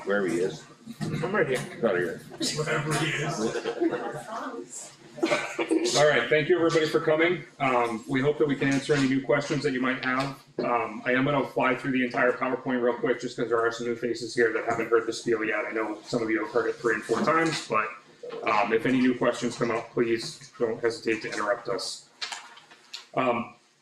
Wherever he is. I'm right here. Out of here. Whatever he is. All right, thank you everybody for coming. We hope that we can answer any new questions that you might have. I am gonna fly through the entire PowerPoint real quick, just because there are some new faces here that haven't heard the spiel yet. I know some of you have heard it 3 and 4 times, but if any new questions come up, please don't hesitate to interrupt us.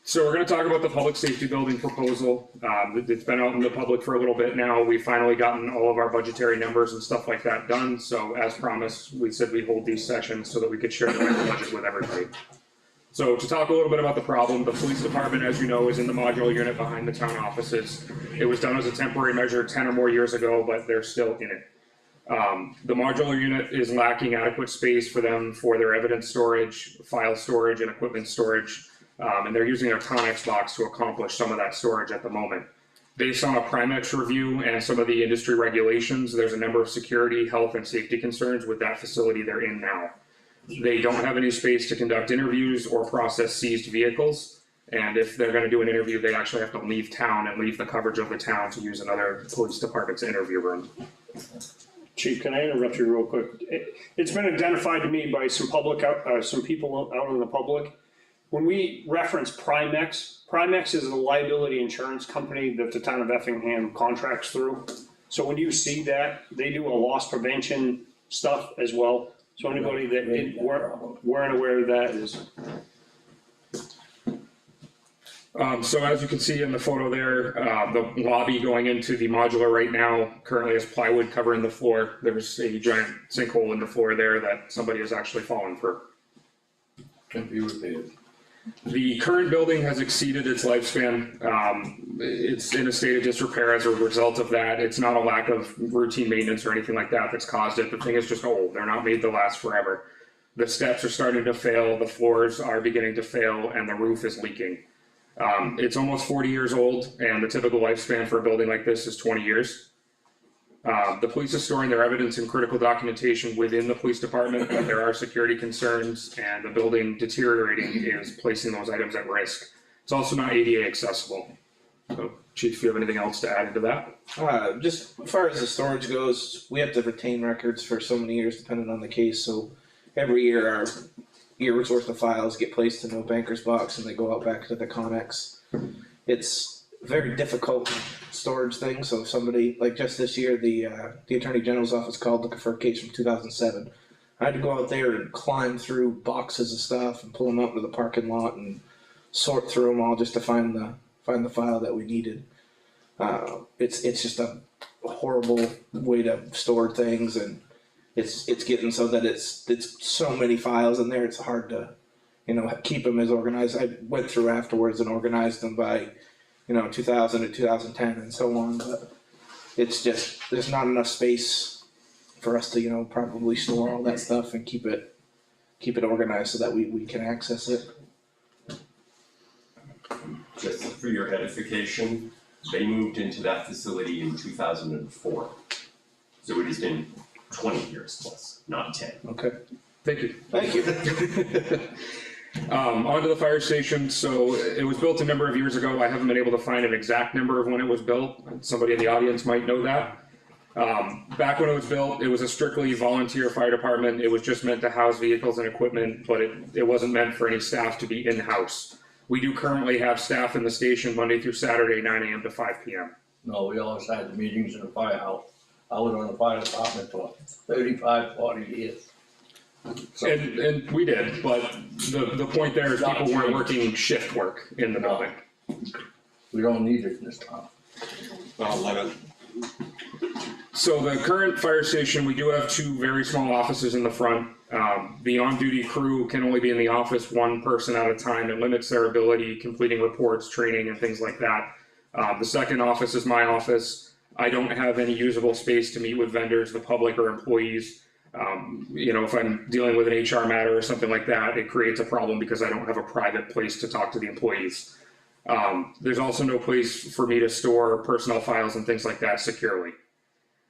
So we're gonna talk about the public safety building proposal. It's been out in the public for a little bit now. We've finally gotten all of our budgetary numbers and stuff like that done. So as promised, we said we'd hold these sessions so that we could share the budget with everybody. So to talk a little bit about the problem, the police department, as you know, is in the modular unit behind the town offices. It was done as a temporary measure 10 or more years ago, but they're still in it. The modular unit is lacking adequate space for them for their evidence storage, file storage, and equipment storage. And they're using their Connex box to accomplish some of that storage at the moment. Based on a Primex review and some of the industry regulations, there's a number of security, health, and safety concerns with that facility they're in now. They don't have any space to conduct interviews or process seized vehicles. And if they're gonna do an interview, they actually have to leave town and leave the coverage of the town to use another police department's interview room. Chief, can I interrupt you real quick? It's been identified to me by some some people out in the public. When we reference Primex, Primex is a liability insurance company that the town of Effingham contracts through. So when you see that, they do a loss prevention stuff as well. So anybody that weren't aware of that is. So as you can see in the photo there, the lobby going into the modular right now currently has plywood covering the floor. There's a giant sinkhole in the floor there that somebody has actually fallen through. Can be repaired. The current building has exceeded its lifespan. It's in a state of disrepair as a result of that. It's not a lack of routine maintenance or anything like that that's caused it. The thing is just old. They're not made to last forever. The steps are starting to fail, the floors are beginning to fail, and the roof is leaking. It's almost 40 years old, and the typical lifespan for a building like this is 20 years. The police are storing their evidence and critical documentation within the police department, but there are security concerns, and the building deteriorating is placing those items at risk. It's also not ADA accessible. So, Chief, if you have anything else to add into that? Just as far as the storage goes, we have to retain records for so many years depending on the case, so every year our year's worth of files get placed in a banker's box and they go out back to the Connex. It's a very difficult storage thing, so if somebody, like just this year, the Attorney General's office called looking for a case from 2007. I had to go out there and climb through boxes of stuff and pull them out into the parking lot and sort through them all just to find the file that we needed. It's just a horrible way to store things, and it's getting so that it's so many files in there, it's hard to, keep them as organized. I went through afterwards and organized them by, 2000 to 2010 and so on, but it's just, there's not enough space for us to, probably store all that stuff and keep it organized so that we can access it. Just for your edification, they moved into that facility in 2004. So it has been 20 years plus, not 10. Okay. Thank you. Thank you. Onto the fire station. So it was built a number of years ago. I haven't been able to find an exact number of when it was built. Somebody in the audience might know that. Back when it was built, it was a strictly volunteer fire department. It was just meant to house vehicles and equipment, but it wasn't meant for any staff to be in-house. We do currently have staff in the station Monday through Saturday, 9 a.m. to 5 p.m. No, we always had the meetings in the firehouse. I was on the fire department for 35, 40 years. So, And we did, but the point there is people weren't working shift work in the building. we don't need it this time. I'll let it. So the current fire station, we do have 2 very small offices in the front. The on-duty crew can only be in the office 1 person at a time. It limits their ability completing reports, training, and things like that. The second office is my office. I don't have any usable space to meet with vendors, the public, or employees. If I'm dealing with an HR matter or something like that, it creates a problem because I don't have a private place to talk to the employees. There's also no place for me to store personnel files and things like that securely.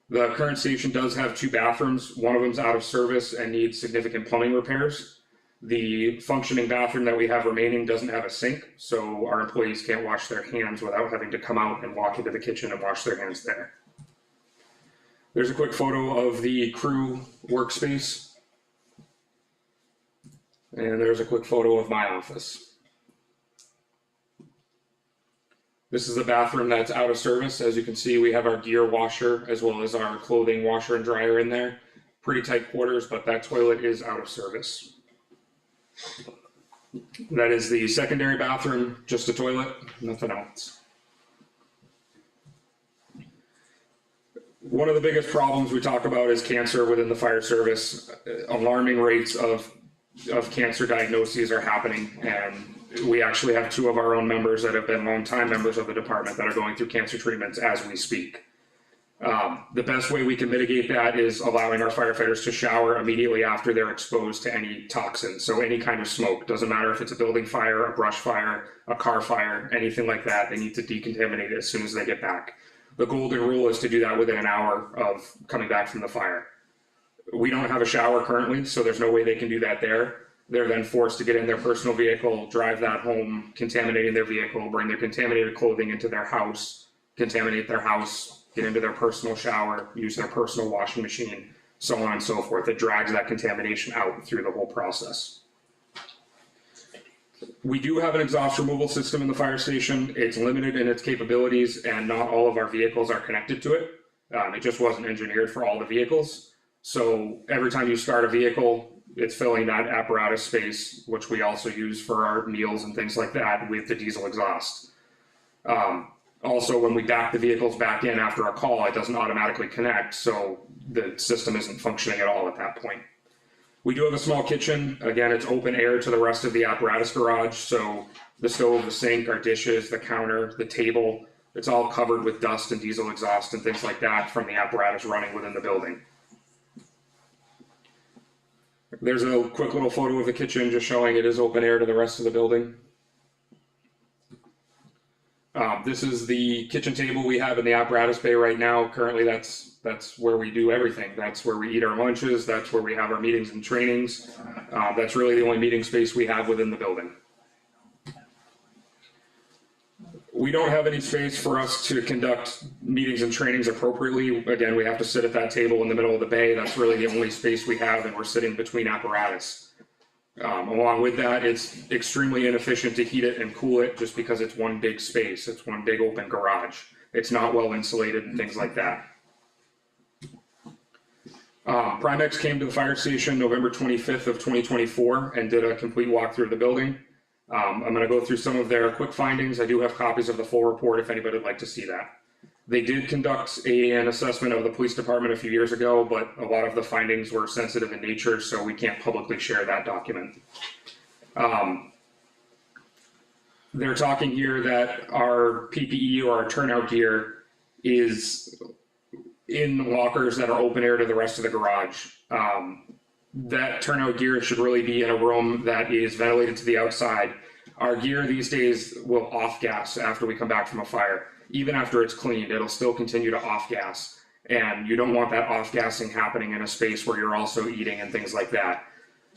The current station does have 2 bathrooms. One of them's out of service and needs significant plumbing repairs. The functioning bathroom that we have remaining doesn't have a sink, so our employees can't wash their hands without having to come out and walk into the kitchen and wash their hands there. There's a quick photo of the crew workspace. And there's a quick photo of my office. This is the bathroom that's out of service. As you can see, we have our gear washer as well as our clothing washer and dryer in there. Pretty tight quarters, but that toilet is out of service. That is the secondary bathroom, just a toilet, nothing else. One of the biggest problems we talk about is cancer within the fire service. Alarming rates of cancer diagnoses are happening, and we actually have 2 of our own members that have been longtime members of the department that are going through cancer treatments as we speak. The best way we can mitigate that is allowing our firefighters to shower immediately after they're exposed to any toxins. So any kind of smoke, doesn't matter if it's a building fire, a brush fire, a car fire, anything like that, they need to decontaminate it as soon as they get back. The golden rule is to do that within an hour of coming back from the fire. We don't have a shower currently, so there's no way they can do that there. They're then forced to get in their personal vehicle, drive that home, contaminating their vehicle, bring their contaminated clothing into their house, contaminate their house, get into their personal shower, use their personal washing machine, so on and so forth. It drags that contamination out through the whole process. We do have an exhaust removal system in the fire station. It's limited in its capabilities and not all of our vehicles are connected to it. It just wasn't engineered for all the vehicles. So every time you start a vehicle, it's filling that apparatus space, which we also use for our meals and things like that with the diesel exhaust. Also, when we back the vehicles back in after a call, it doesn't automatically connect, so the system isn't functioning at all at that point. We do have a small kitchen. Again, it's open air to the rest of the apparatus garage, so the stove, the sink, our dishes, the counter, the table, it's all covered with dust and diesel exhaust and things like that from the apparatus running within the building. There's a quick little photo of the kitchen just showing it is open air to the rest of the building. This is the kitchen table we have in the apparatus bay right now. Currently, that's where we do everything. That's where we eat our lunches. That's where we have our meetings and trainings. That's really the only meeting space we have within the building. We don't have any space for us to conduct meetings and trainings appropriately. Again, we have to sit at that table in the middle of the bay. That's really the only space we have, and we're sitting between apparatus. Along with that, it's extremely inefficient to heat it and cool it just because it's one big space. It's one big open garage. It's not well insulated and things like that. Primex came to the fire station November 25th of 2024 and did a complete walkthrough of the building. I'm going to go through some of their quick findings. I do have copies of the full report if anybody would like to see that. They did conduct an assessment of the police department a few years ago, but a lot of the findings were sensitive in nature, so we can't publicly share that document. They're talking here that our PPE or our turnout gear is in lockers that are open air to the rest of the garage. That turnout gear should really be in a room that is ventilated to the outside. Our gear these days will off gas after we come back from a fire. Even after it's cleaned, it'll still continue to off gas. And you don't want that off gassing happening in a space where you're also eating and things like that.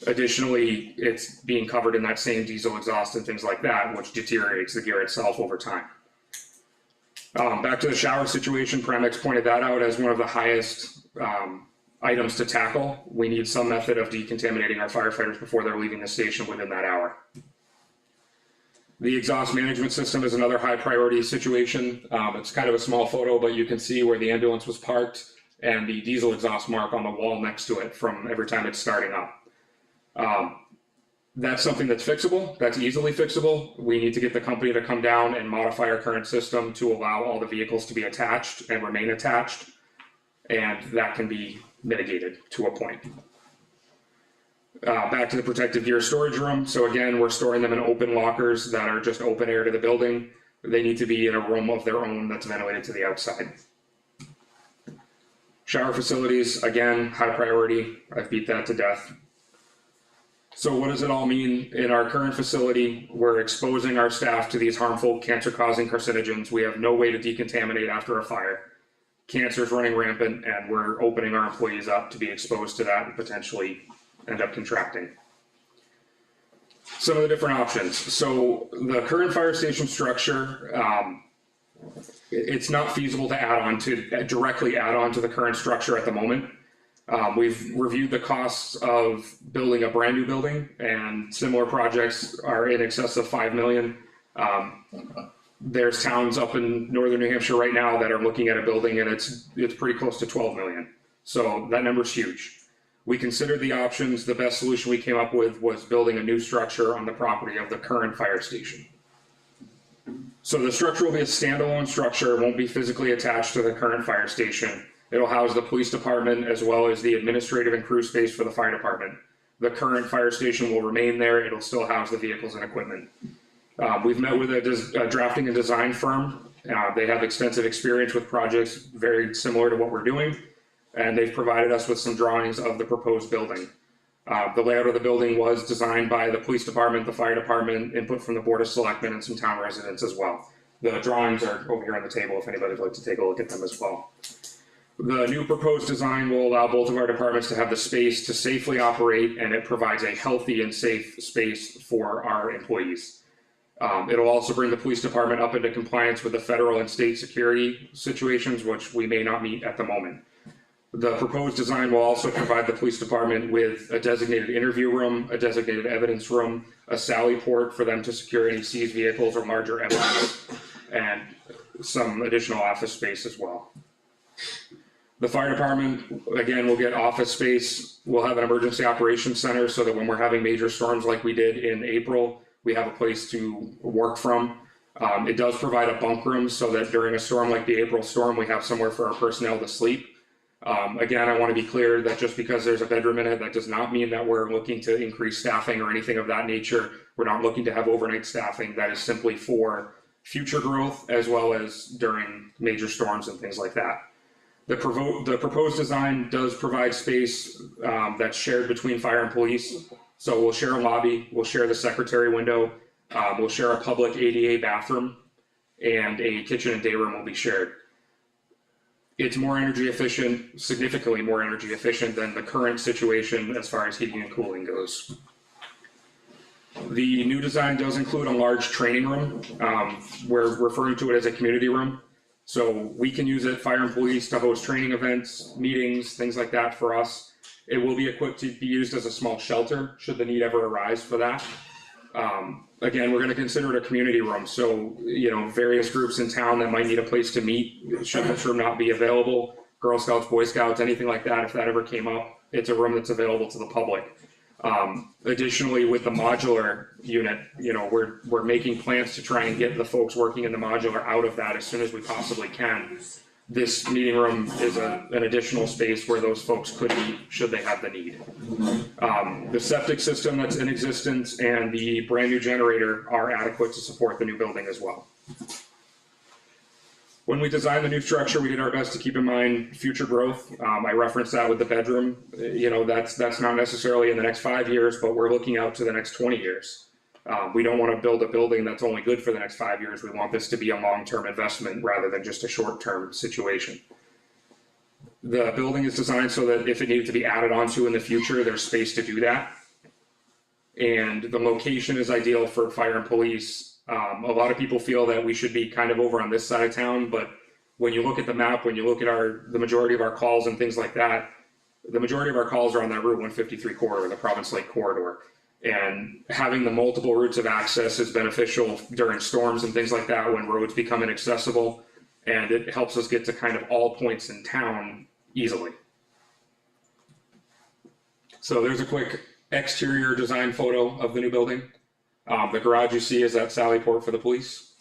Additionally, it's being covered in that same diesel exhaust and things like that, which deteriorates the gear itself over time. Back to the shower situation, Primex pointed that out as one of the highest items to tackle. We need some method of decontaminating our firefighters before they're leaving the station within that hour. The exhaust management system is another high priority situation. It's kind of a small photo, but you can see where the ambulance was parked and the diesel exhaust mark on the wall next to it from every time it's starting up. That's something that's fixable, that's easily fixable. We need to get the company to come down and modify our current system to allow all the vehicles to be attached and remain attached. And that can be mitigated to a point. Back to the protective gear storage room. So again, we're storing them in open lockers that are just open air to the building. They need to be in a room of their own that's ventilated to the outside. Shower facilities, again, high priority. I've beat that to death. So what does it all mean? In our current facility, we're exposing our staff to these harmful cancer-causing carcinogens. We have no way to decontaminate after a fire. Cancer is running rampant, and we're opening our employees up to be exposed to that and potentially end up contracting. Some of the different options. So the current fire station structure, It's not feasible to directly add on to the current structure at the moment. We've reviewed the costs of building a brand new building, and similar projects are in excess of 5 million. There's towns up in northern New Hampshire right now that are looking at a building and it's pretty close to 12 million. So that number's huge. We considered the options. The best solution we came up with was building a new structure on the property of the current fire station. So the structure will be a standalone structure, it won't be physically attached to the current fire station. It'll house the police department as well as the administrative and crew space for the fire department. The current fire station will remain there, it'll still house the vehicles and equipment. We've met with a drafting and design firm. They have extensive experience with projects very similar to what we're doing, and they've provided us with some drawings of the proposed building. The layout of the building was designed by the police department, the fire department, input from the board of selectmen, and some town residents as well. The drawings are over here on the table if anybody'd like to take a look at them as well. The new proposed design will allow both of our departments to have the space to safely operate, and it provides a healthy and safe space for our employees. It'll also bring the police department up into compliance with the federal and state security situations, which we may not meet at the moment. The proposed design will also provide the police department with a designated interview room, a designated evidence room, a sally port for them to secure any seized vehicles or larger evidence, and some additional office space as well. The fire department, again, will get office space. We'll have an emergency operations center so that when we're having major storms like we did in April, we have a place to work from. It does provide a bunk room so that during a storm like the April storm, we have somewhere for our personnel to sleep. Again, I want to be clear that just because there's a bedroom in it, that does not mean that we're looking to increase staffing or anything of that nature. We're not looking to have overnight staffing. That is simply for future growth as well as during major storms and things like that. The proposed design does provide space that's shared between fire and police. So we'll share a lobby, we'll share the secretary window, we'll share a public ADA bathroom, and a kitchen and day room will be shared. It's more energy efficient, significantly more energy efficient than the current situation as far as heating and cooling goes. The new design does include a large training room. We're referring to it as a community room. So we can use it, fire and police, to host training events, meetings, things like that for us. It will be equipped to be used as a small shelter should the need ever arise for that. Again, we're going to consider it a community room. So, you know, various groups in town that might need a place to meet, should this room not be available, Girl Scouts, Boy Scouts, anything like that, if that ever came up, it's a room that's available to the public. Additionally, with the modular unit, you know, we're making plans to try and get the folks working in the modular out of that as soon as we possibly can. This meeting room is an additional space where those folks could meet should they have the need. The septic system that's in existence and the brand new generator are adequate to support the new building as well. When we designed the new structure, we did our best to keep in mind future growth. I referenced that with the bedroom. You know, that's not necessarily in the next 5 years, but we're looking out to the next 20 years. We don't want to build a building that's only good for the next 5 years. We want this to be a long-term investment rather than just a short-term situation. The building is designed so that if it needed to be added onto in the future, there's space to do that. And the location is ideal for fire and police. A lot of people feel that we should be kind of over on this side of town, but when you look at the map, when you look at the majority of our calls and things like that, the majority of our calls are on that Route 153 corridor, the Province Lake corridor. And having the multiple routes of access is beneficial during storms and things like that when roads become inaccessible, and it helps us get to kind of all points in town easily. So there's a quick exterior design photo of the new building. The garage you see is that sally port for the police.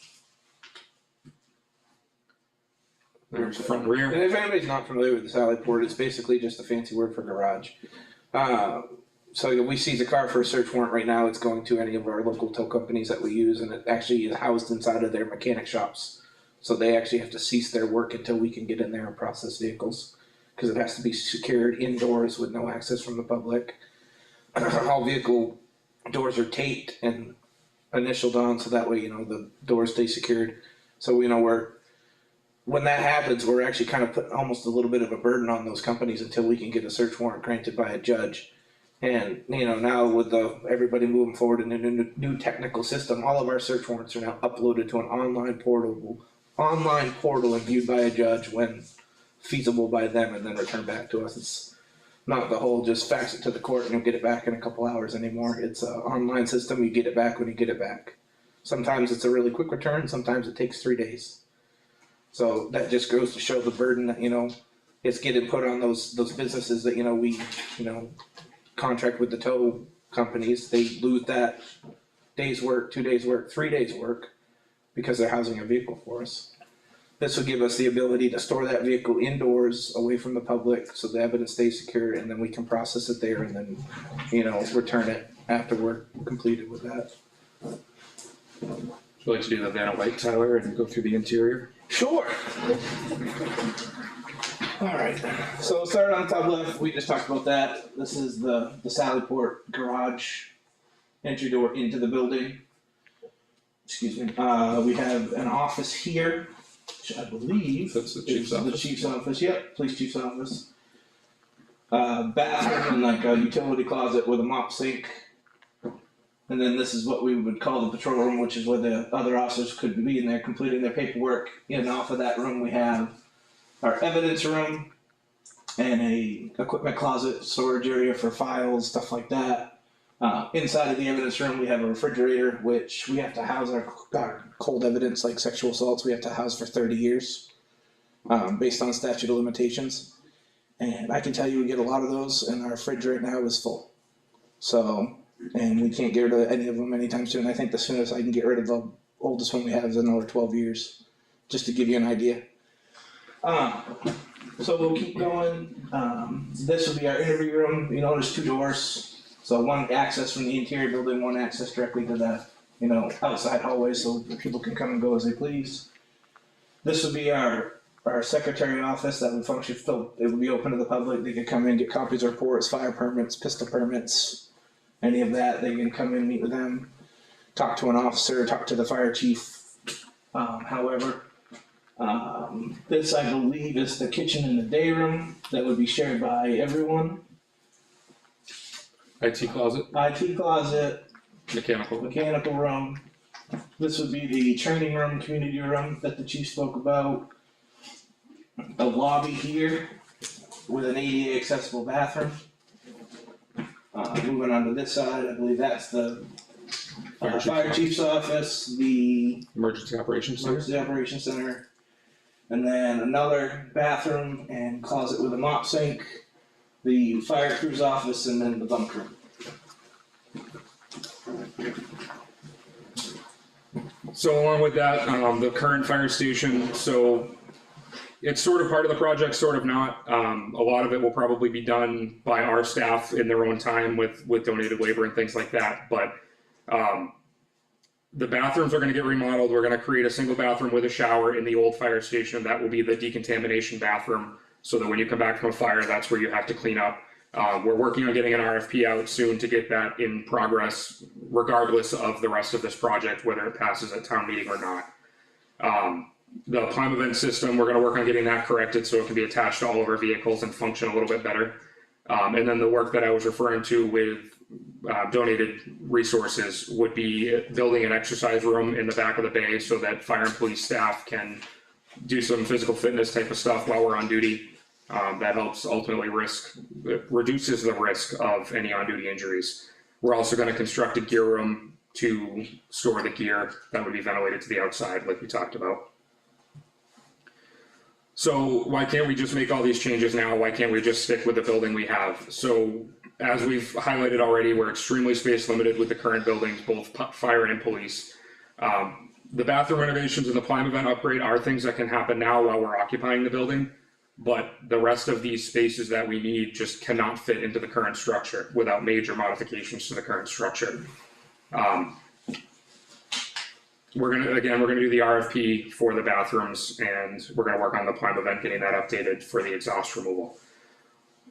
There's the front and rear. And if anybody's not familiar with the sally port, it's basically just a fancy word for garage. So we seize a car for a search warrant right now, it's going to any of our local tow companies that we use, and it actually is housed inside of their mechanic shops. So they actually have to cease their work until we can get in there and process vehicles, because it has to be secured indoors with no access from the public. All vehicle doors are taped and initialed on, so that way, you know, the doors stay secured. So, you know, when that happens, we're actually kind of putting almost a little bit of a burden on those companies until we can get a search warrant granted by a judge. And, you know, now with everybody moving forward in a new technical system, all of our search warrants are now uploaded to an online online portal and viewed by a judge when feasible by them and then returned back to us. It's not the whole just fax it to the court and you'll get it back in a couple hours anymore. It's an online system, you get it back when you get it back. Sometimes it's a really quick return, sometimes it takes 3 days. So that just goes to show the burden that, it's getting put on those businesses that, we, contract with the tow companies. They lose that day's work, 2 days work, 3 days work because they're housing a vehicle for us. This will give us the ability to store that vehicle indoors, away from the public, so the evidence stays secure, and then we can process it there and then, return it after we're completed with that. Would you like to do the Vanna White, Tyler, and go through the interior? Sure. Alright, so starting on the top left, we just talked about that. This is the Sallyport garage entry door into the building. Excuse me. We have an office here, which I believe That's the is chief's the office. chief's office. Yep, police chief's office. Bathroom and like a utility closet with a mop sink. And then this is what we would call the patrol room, which is where the other officers could be in there completing their paperwork. In and off of that room, we have our evidence room and a equipment closet, storage area for files, stuff like that. Inside of the evidence room, we have a refrigerator, which we have to house our cold evidence, like sexual assaults, we have to house for 30 years, based on statute of limitations. And I can tell you, we get a lot of those, and our fridge right now is full. So, and we can't get rid of any of them anytime soon. I think the soonest I can get rid of the oldest one we have is another 12 years, just to give you an idea. So we'll keep going. This will be our interview room. There's 2 doors. So one access from the interior building, one access directly to the, outside hallway so people can come and go as they please. This will be our secretary office that would function, it would be open to the public. They could come in, get copies of reports, fire permits, pistol permits, any of that. They can come in, meet with them, talk to an officer, talk to the fire chief. However, this I believe is the kitchen and the day room that would be shared by everyone. IT closet, IT closet, mechanical room. This would be the training room, community room that the chief spoke about. A lobby here with an ADA accessible bathroom. Moving on to this side, I believe that's the fire chief's office, the emergency operations center. emergency operations center. And then another bathroom and closet with a mop sink, the fire crew's office, and then the bunker. So along with that, the current fire station, so it's sort of part of the project, sort of not. A lot of it will probably be done by our staff in their own time with donated labor and things like that, but the bathrooms are gonna get remodeled. We're gonna create a single bathroom with a shower in the old fire station. That will be the decontamination bathroom, so that when you come back from a fire, that's where you have to clean up. We're working on getting an RFP out soon to get that in progress, regardless of the rest of this project, whether it passes at town meeting or not. The Prime Event system, we're gonna work on getting that corrected so it can be attached to all of our vehicles and function a little bit better. And then the work that I was referring to with donated resources would be building an exercise room in the back of the bay so that fire and police staff can do some physical fitness type of stuff while we're on duty. That helps ultimately reduces the risk of any on-duty injuries. We're also gonna construct a gear room to store the gear that would be ventilated to the outside, like we talked about. So why can't we just make all these changes now? Why can't we just stick with the building we have? So as we've highlighted already, we're extremely space limited with the current buildings, both fire and police. The bathroom renovations and the Prime Event upgrade are things that can happen now while we're occupying the building. But the rest of these spaces that we need just cannot fit into the current structure without major modifications to the current structure. We're gonna do the RFP for the bathrooms, and we're gonna work on the Prime Event, getting that updated for the exhaust removal.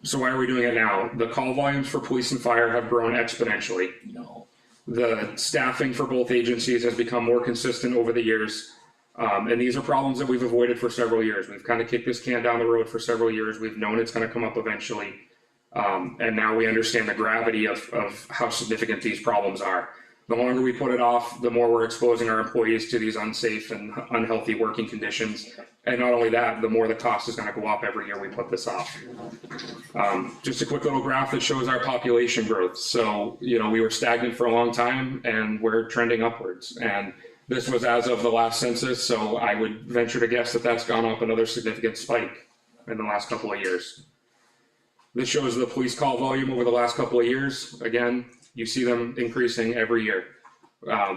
So why are we doing it now? The call volumes for police and fire have grown exponentially. No. The staffing for both agencies has become more consistent over the years. And these are problems that we've avoided for several years. We've kind of kicked this can down the road for several years. We've known it's gonna come up eventually. And now we understand the gravity of how significant these problems are. The longer we put it off, the more we're exposing our employees to these unsafe and unhealthy working conditions. And not only that, the more the cost is gonna go up every year we put this off. Just a quick little graph that shows our population growth. So, you know, we were stagnant for a long time and we're trending upwards. And this was as of the last census, so I would venture to guess that that's gone up another significant spike in the last couple of years. This shows the police call volume over the last couple of years. Again, you see them increasing every year.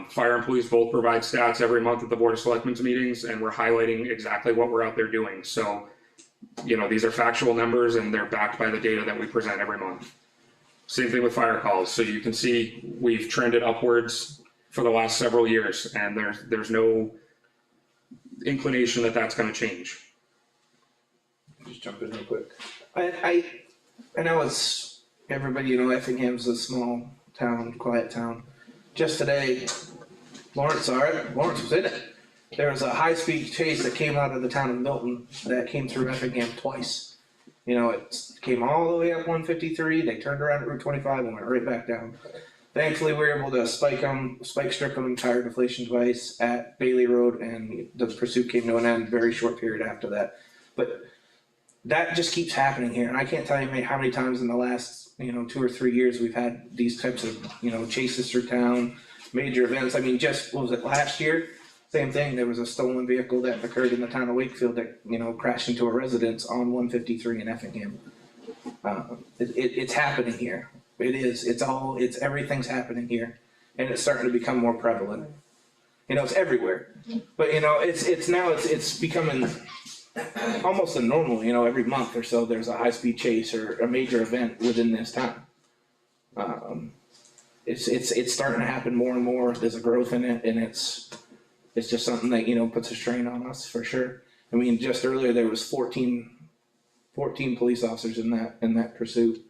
Fire and police both provide stats every month at the Board of Selectmen's meetings, and we're highlighting exactly what we're out there doing. So, you know, these are factual numbers and they're backed by the data that we present every month. Same thing with fire calls. So you can see we've trended upwards for the last several years, and there's no inclination that that's gonna change. Just jump in real quick. I know it's, everybody, you know, Effingham's a small town, quiet town. Just today, Lawrence was in it. There was a high-speed chase that came out of the town of Milton that came through Effingham twice. You know, it came all the way up 153, they turned around at Route 25 and went right back down. Thankfully, we were able to spike strip them, tire deflation device at Bailey Road, and the pursuit came to an end very short period after that. But that just keeps happening here, and I can't tell you how many times in the last, you know, 2 or 3 years we've had these types of, you know, chases through town, major events. I mean, just, what was it, last year? Same thing, there was a stolen vehicle that occurred in the town of Wakefield that, you know, crashed into a residence on 153 in Effingham. It's happening here. It is, everything's happening here, and it's starting to become more prevalent. You know, it's everywhere, but you know, it's becoming almost a normal, you know, every month or so, there's a high-speed chase or a major event within this town. It's starting to happen more and more, there's a growth in it, and it's just something that, you know, puts a strain on us for sure. I mean, just earlier, there was 14 police officers in that pursuit.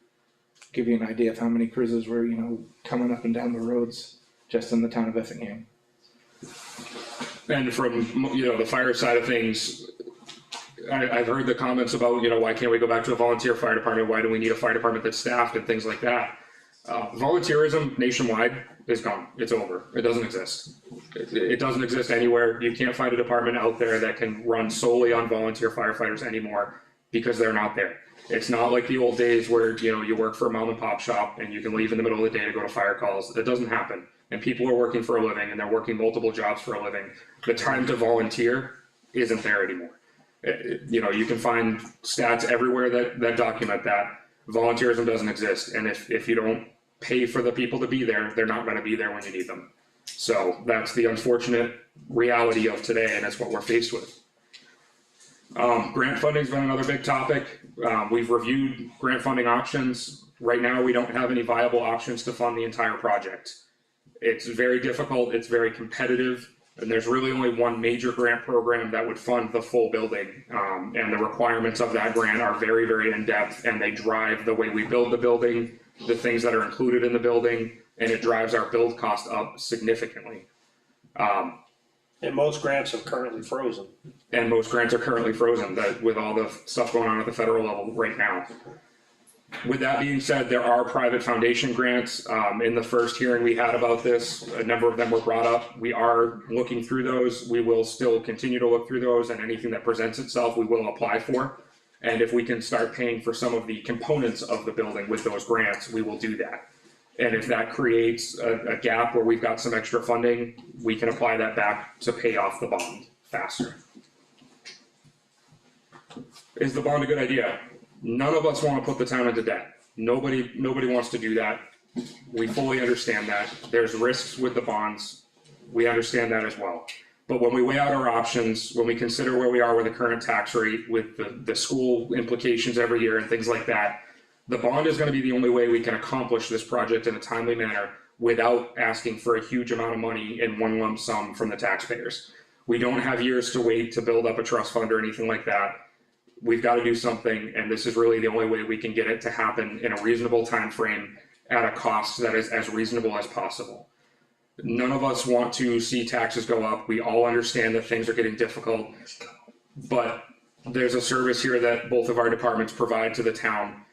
Give you an idea of how many cruises were, you know, coming up and down the roads just in the town of Effingham. And from, you know, the fire side of things, I've heard the comments about, you know, why can't we go back to a volunteer fire department? Why do we need a fire department that's staffed and things like that? Volunteerism nationwide is gone. It's over. It doesn't exist. It doesn't exist anywhere. You can't find a department out there that can run solely on volunteer firefighters anymore because they're not there. It's not like the old days where, you know, you work for a mom and pop shop and you can leave in the middle of the day to go to fire calls. That doesn't happen. And people are working for a living and they're working multiple jobs for a living. The time to volunteer isn't there anymore. You know, you can find stats everywhere that document that. Volunteerism doesn't exist. And if you don't pay for the people to be there, they're not gonna be there when you need them. So that's the unfortunate reality of today, and that's what we're faced with. Grant funding's been another big topic. We've reviewed grant funding options. Right now, we don't have any viable options to fund the entire project. It's very difficult, it's very competitive, and there's really only one major grant program that would fund the full building. And the requirements of that grant are very, very in-depth, and they drive the way we build the building, the things that are included in the building, and it drives our build cost up significantly. And most grants are currently frozen. And most grants are currently frozen, that with all the stuff going on at the federal level right now. With that being said, there are private foundation grants. In the first hearing we had about this, a number of them were brought up. We are looking through those. We will still continue to look through those, and anything that presents itself, we will apply for. And if we can start paying for some of the components of the building with those grants, we will do that. And if that creates a gap where we've got some extra funding, we can apply that back to pay off the bond faster. Is the bond a good idea? None of us wanna put the town into debt. Nobody wants to do that. We fully understand that. There's risks with the bonds. We understand that as well. But when we weigh out our options, when we consider where we are with the current tax rate, with the school implications every year and things like that, the bond is gonna be the only way we can accomplish this project in a timely manner without asking for a huge amount of money in one lump sum from the taxpayers. We don't have years to wait to build up a trust fund or anything like that. We've gotta do something, and this is really the only way we can get it to happen in a reasonable time frame at a cost that is as reasonable as possible. None of us want to see taxes go up. We all understand that things are getting difficult, but there's a service here that both of our departments provide to the town.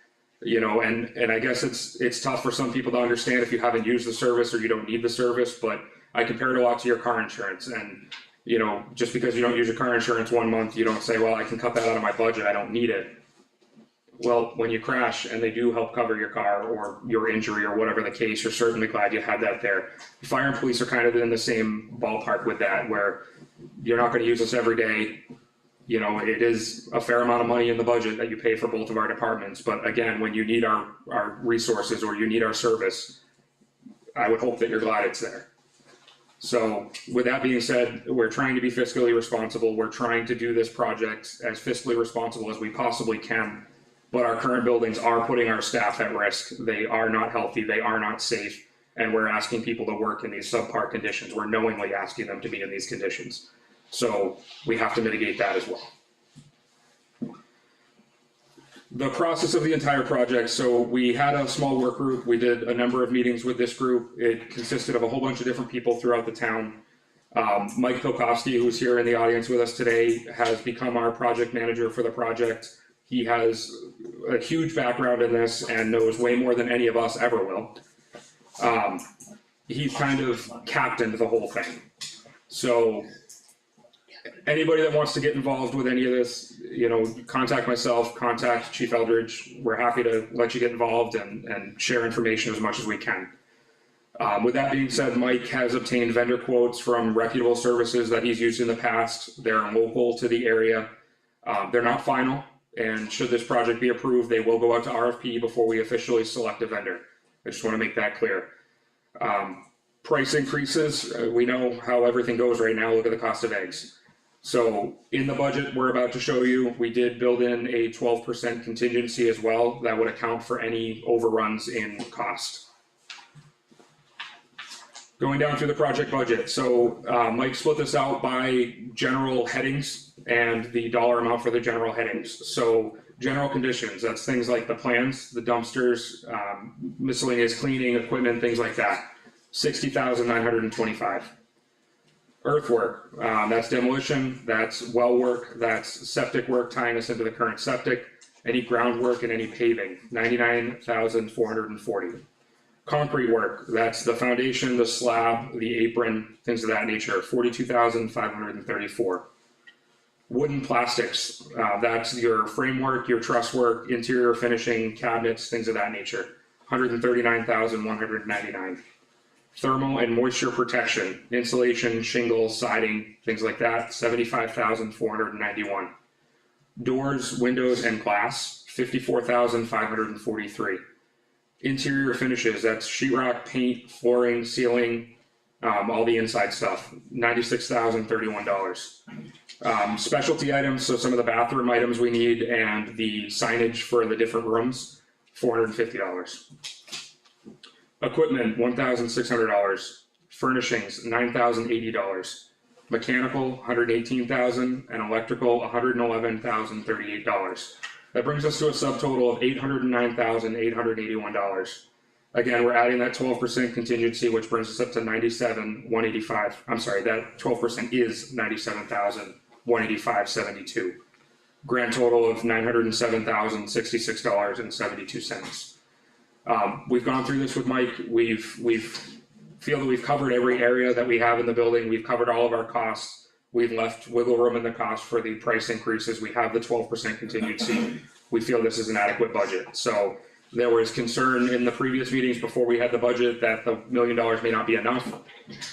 You know, and I guess it's tough for some people to understand if you haven't used the service or you don't need the service, but I compare it a lot to your car insurance. And, you know, just because you don't use your car insurance 1 month, you don't say, well, I can cut that out of my budget, I don't need it. Well, when you crash and they do help cover your car or your injury or whatever the case, you're certainly glad you had that there. Fire and police are kind of in the same ballpark with that, where you're not gonna use this every day. You know, it is a fair amount of money in the budget that you pay for both of our departments, but again, when you need our resources or you need our service, I would hope that you're glad it's there. So with that being said, we're trying to be fiscally responsible, we're trying to do this project as fiscally responsible as we possibly can. But our current buildings are putting our staff at risk, they are not healthy, they are not safe, and we're asking people to work in these subpar conditions, we're knowingly asking them to be in these conditions. So we have to mitigate that as well. The process of the entire project, so we had a small work group, we did a number of meetings with this group, it consisted of a whole bunch of different people throughout the town. Mike Pilkowski, who's here in the audience with us today, has become our project manager for the project. He has a huge background in this and knows way more than any of us ever will. He's kind of captained the whole thing. So anybody that wants to get involved with any of this, you know, contact myself, contact Chief Eldridge. We're happy to let you get involved and share information as much as we can. With that being said, Mike has obtained vendor quotes from reputable services that he's used in the past. They're local to the area. They're not final, and should this project be approved, they will go out to RFP before we officially select a vendor. I just want to make that clear. Price increases, we know how everything goes right now. Look at the cost of eggs. So in the budget we're about to show you, we did build in a 12% contingency as well that would account for any overruns in cost. Going down through the project budget, so Mike split this out by general headings and the dollar amount for the general headings. So general conditions, that's things like the plans, the dumpsters, miscellaneous cleaning equipment, things like that. $60,925. Earthwork, that's demolition, that's well work, that's septic work tying us into the current septic, any groundwork and any paving, $99,440. Concrete work, that's the foundation, the slab, the apron, things of that nature, $42,534. Wooden plastics, that's your framework, your truss work, interior finishing, cabinets, things of that nature, $139,199. Thermal and moisture protection, insulation, shingles, siding, things like that, $75,491. Doors, windows, and glass, $54,543. Interior finishes, that's sheetrock, paint, flooring, ceiling, all the inside stuff, $96,031. Specialty items, so some of the bathroom items we need and the signage for the different rooms, $450. Equipment, $1,600. Furnishings, $9,080. Mechanical, $118,000, and electrical, $111,038. That brings us to a subtotal of $809,881. Again, we're adding that 12% contingency, which brings us up to $97,185. I'm sorry, that 12% is $97,185.72. Grand total of $907,066.72. We've gone through this with Mike. We've feel that we've covered every area that we have in the building. We've covered all of our costs. We've left wiggle room in the cost for the price increases. We have the 12% contingency. We feel this is an adequate budget. So there was concern in the previous meetings before we had the budget that the $1 million may not be enough.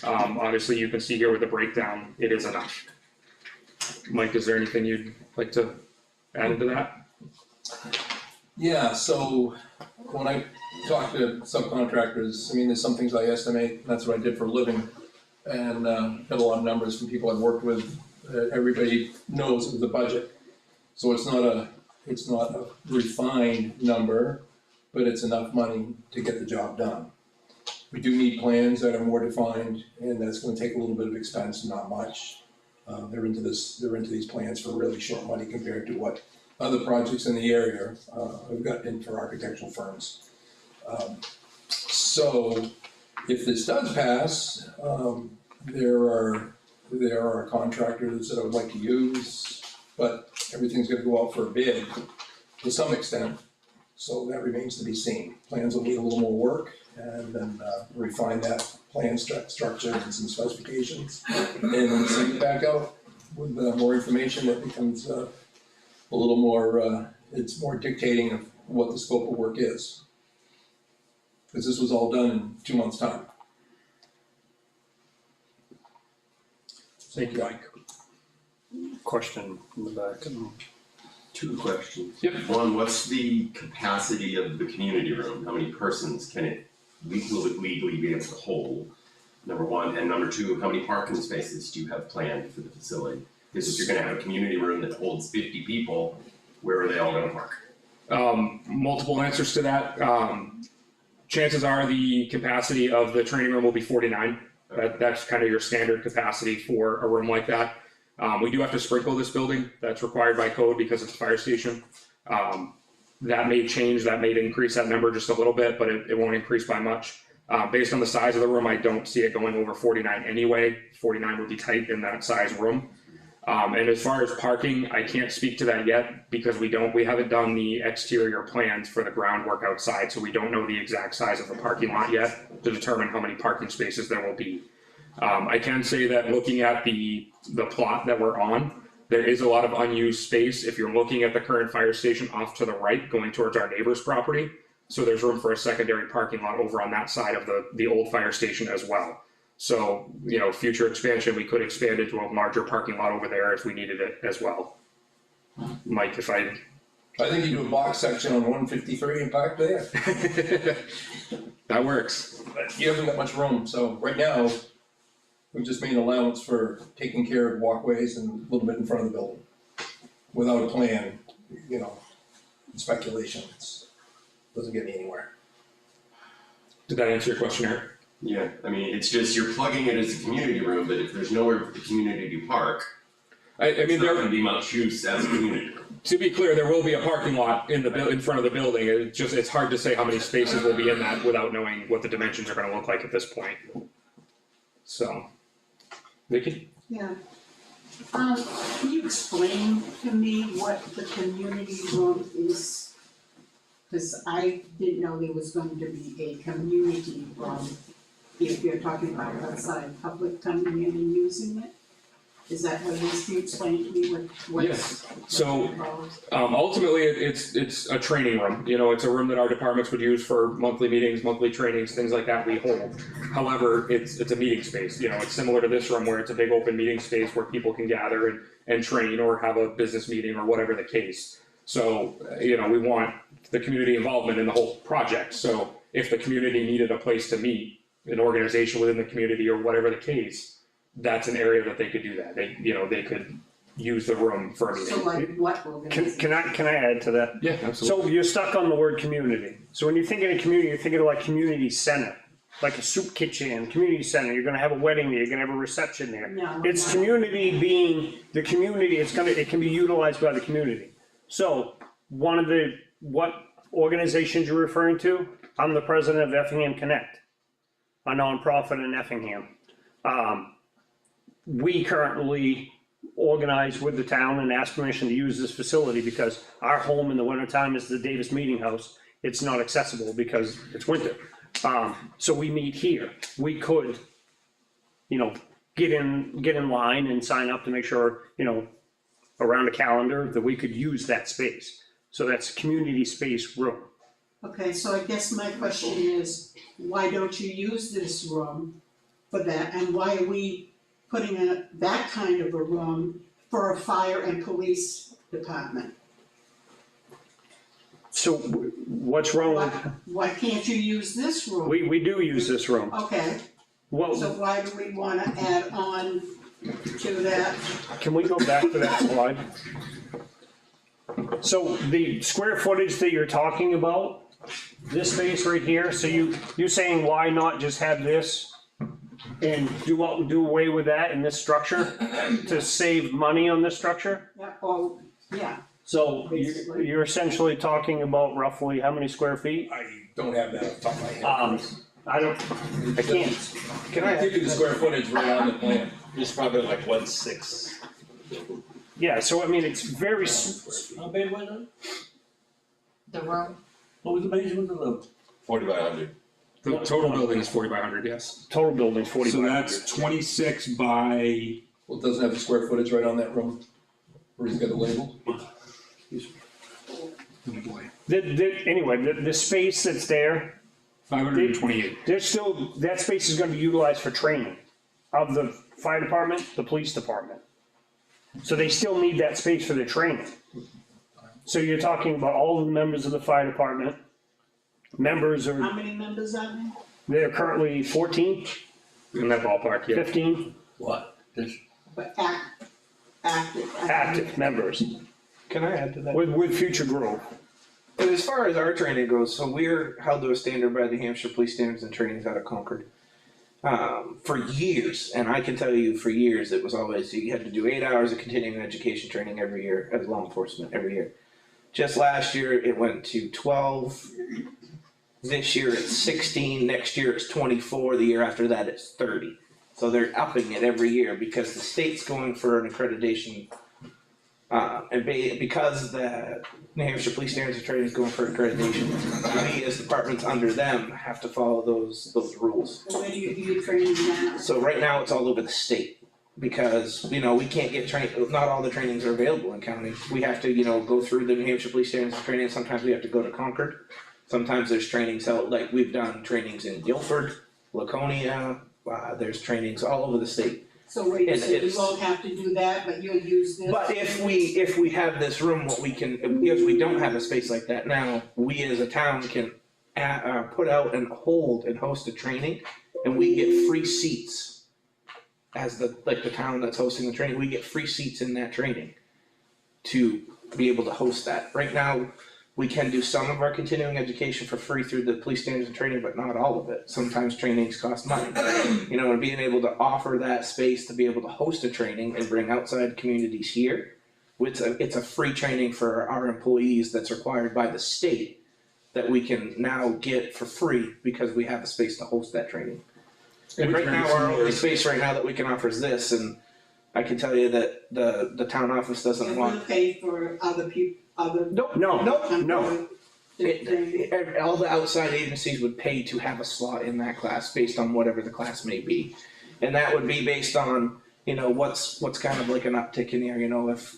Obviously you can see here with the breakdown, it is enough. Mike, is there anything you'd like to add into that? Yeah, so when I talk to subcontractors, I mean, there's some things I estimate, and that's what I did for a living. And got a lot of numbers from people I've worked with, everybody knows it was a budget. So it's not a refined number, but it's enough money to get the job done. We do need plans that are more defined, and that's gonna take a little bit of expense, not much. They're into these plans for really short money compared to what other projects in the area have got in for architectural firms. So if this does pass, there are contractors that I would like to use, but everything's gonna go out for a bid to some extent. So that remains to be seen. Plans will need a little more work and then refine that plan structure and some specifications. And then send it back out with more information that becomes a little more, it's more dictating of what the scope of work is. Because this was all done in 2 months' time. Thank you, Mike. Question in the back. Two questions. Yep. One, what's the capacity of the community room? How many persons can it legally be able to hold? Number one, and number two, how many parking spaces do you have planned for the facility? Because if you're gonna have a community room that holds 50 people, where are they all gonna park? Multiple answers to that. Chances are the capacity of the training room will be 49. That's kind of your standard capacity for a room like that. We do have to sprinkle this building. That's required by code because it's a fire station. That may change, that may increase that number just a little bit, but it won't increase by much. Based on the size of the room, I don't see it going over 49 anyway. 49 would be tight in that size room. And as far as parking, I can't speak to that yet because we haven't done the exterior plans for the groundwork outside, so we don't know the exact size of the parking lot yet to determine how many parking spaces there will be. I can say that looking at the plot that we're on, there is a lot of unused space. If you're looking at the current fire station off to the right, going towards our neighbor's property, so there's room for a secondary parking lot over on that side of the old fire station as well. So, future expansion, we could expand into a larger parking lot over there if we needed it as well. Mike, if I think you do a box section on 153 and park there. that works. But you haven't got much room, so right now, we've just made an allowance for taking care of walkways and a little bit in front of the building. Without a plan, speculation, doesn't get me anywhere. Did that answer your question, Eric? Yeah, I mean, it's just, you're plugging it as a community room, but if there's nowhere for the community to park, I mean, it's not there, gonna be much use as a community room. to be clear, there will be a parking lot in front of the building. It's hard to say how many spaces will be in that without knowing what the dimensions are gonna look like at this point. So, Vicky? Yeah. Can you explain to me what the community room is? Cause I didn't know there was going to be a community room, if you're talking about outside public coming in and using it. Is that what it is? Can you explain to me what's Yes. So, involved? ultimately, it's a training room. It's a room that our departments would use for monthly meetings, monthly trainings, things like that we hold. However, it's a meeting space. It's similar to this room where it's a big open meeting space where people can gather and train or have a business meeting or whatever the case. So, we want the community involvement in the whole project. So if the community needed a place to meet, an organization within the community or whatever the case, that's an area that they could do that. They could use the room for a meeting. So like what organization? Can I add to that? Yeah, absolutely. So you're stuck on the word community. So when you think of a community, you're thinking of like community center, like a soup kitchen, community center. You're gonna have a wedding there, you're gonna have a reception there. No, It's no. community being the community, it can be utilized by the community. So what organizations you're referring to? I'm the president of Effingham Connect, a nonprofit in Effingham. We currently organize with the town and ask permission to use this facility because our home in the wintertime is the Davis Meeting House. It's not accessible because it's winter. So we meet here. We could, get in line and sign up to make sure, around a calendar that we could use that space. So that's community space room. Okay, so I guess my question is, why don't you use this room for that? And why are we putting in that kind of a room for a fire and police department? So what's wrong Why, with, why can't you use this room? we do use this room. Okay, so Well, why do we wanna add on to that? can we go back to that slide? So the square footage that you're talking about, this space right here, so you're saying why not just have this and do away with that in this structure to save money on this structure? Yeah, So you're essentially talking about roughly how many square feet? I don't have that off the top of my head. I can't. Can I I? give you the square footage right on the plan. It's probably like 1/6. Yeah, so I mean, it's very, How big was it? The room, What was the measurement of the? 40 by 100. The total building is 40 by 100, yes. Total building's 40 So by that's 26 by, Well, it doesn't have the square footage right on that room, where he's got it labeled. oh boy, Anyway, the space that's there, 528. there's still, that space is gonna be utilized for training of the fire department, the police department. So they still need that space for their training. So you're talking about all the members of the fire department, members are, How many members are there? they're currently 14, In that ballpark, yeah. 15 What? This, But active. active members Can I add to that? with future growth. And as far as our training goes, so we're held to a standard by the Hampshire Police Standards and Trainings out of Concord. For years, and I can tell you for years, it was always, you had to do 8 hours of continuing education training every year as law enforcement, every year. Just last year, it went to 12. This year it's 16, next year it's 24, the year after that it's 30. So they're upping it every year because the state's going for an accreditation. Because the New Hampshire Police Standards and Training is going for accreditation, we as departments under them have to follow those rules. Where do you do your training now? So right now it's all over the state. Because, we can't get trained, not all the trainings are available in county. We have to, go through the New Hampshire Police Standards and Training, sometimes we have to go to Concord. Sometimes there's trainings held, like we've done trainings in Guilford, Laconia, there's trainings all over the state. So wait, And so you it's- won't have to do that, but you'll use this? But if we have this room, what we can, because we don't have a space like that now, we as a town can put out and hold and host a training, and we get free seats. As the town that's hosting the training, we get free seats in that training to be able to host that. Right now, we can do some of our continuing education for free through the police standards and training, but not all of it. Sometimes trainings cost money. And being able to offer that space to be able to host a training and bring outside communities here. It's a free training for our employees that's required by the state that we can now get for free because we have a space to host that training. And right now, our only space right now that we can offer is this, and I can tell you that the town office doesn't And want. we'll pay for other people, other. Nope, No, nope. no. All the outside agencies would pay to have a slot in that class based on whatever the class may be. And that would be based on, what's kind of like an uptick in the area, if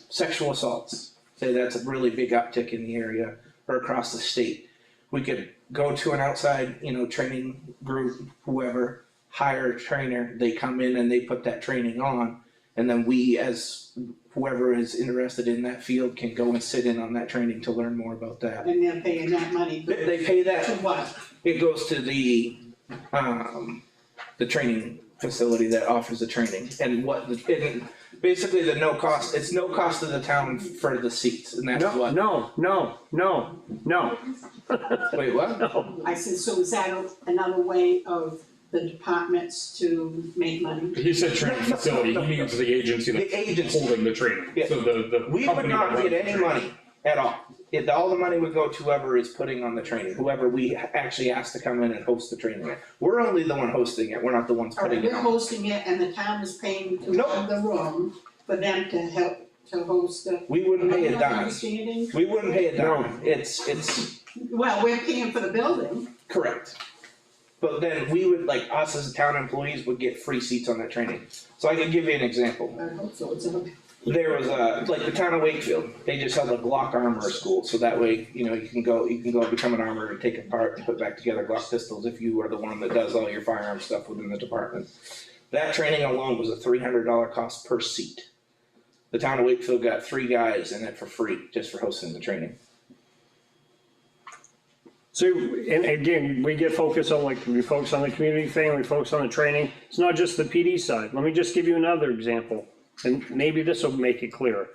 sexual assaults, say that's a really big uptick in the area or across the state. We could go to an outside, training group, whoever, hire a trainer, they come in and they put that training on. And then we, as whoever is interested in that field, can go and sit in on that training to learn more about that. And they're paying that money They pay to that, what? it goes to the training facility that offers the training. And basically the no cost, it's no cost to the town for the seats, and that's what. No. Wait, what? I said, so is that another way of the departments to make money? He said training facility, he means the agency The that's agency. holding the training. Yeah. So the We would company that not runs get the any training. money at all. All the money would go to whoever is putting on the training, whoever we actually ask to come in and host the training. We're only the one hosting it, we're not the ones Or putting it we're on. hosting it and the town is paying to Nope. have the room for them to help to host the. We wouldn't pay a Am I not dime. understanding? We wouldn't pay a dime. It's Well, we're paying for the building. correct. But then we would, like us as town employees would get free seats on that training. So I can give you an example. I hope so, it's a. There was like the town of Wakefield, they just held a Glock armor school, so that way, you can go become an armorer and take it apart and put back together Glock pistols if you are the one that does all your firearm stuff within the department. That training alone was a $300 cost per seat. The town of Wakefield got 3 guys in it for free, just for hosting the training. So, and again, we get focused on we focus on the community thing, we focus on the training. It's not just the PD side. Let me just give you another example, and maybe this will make it clearer.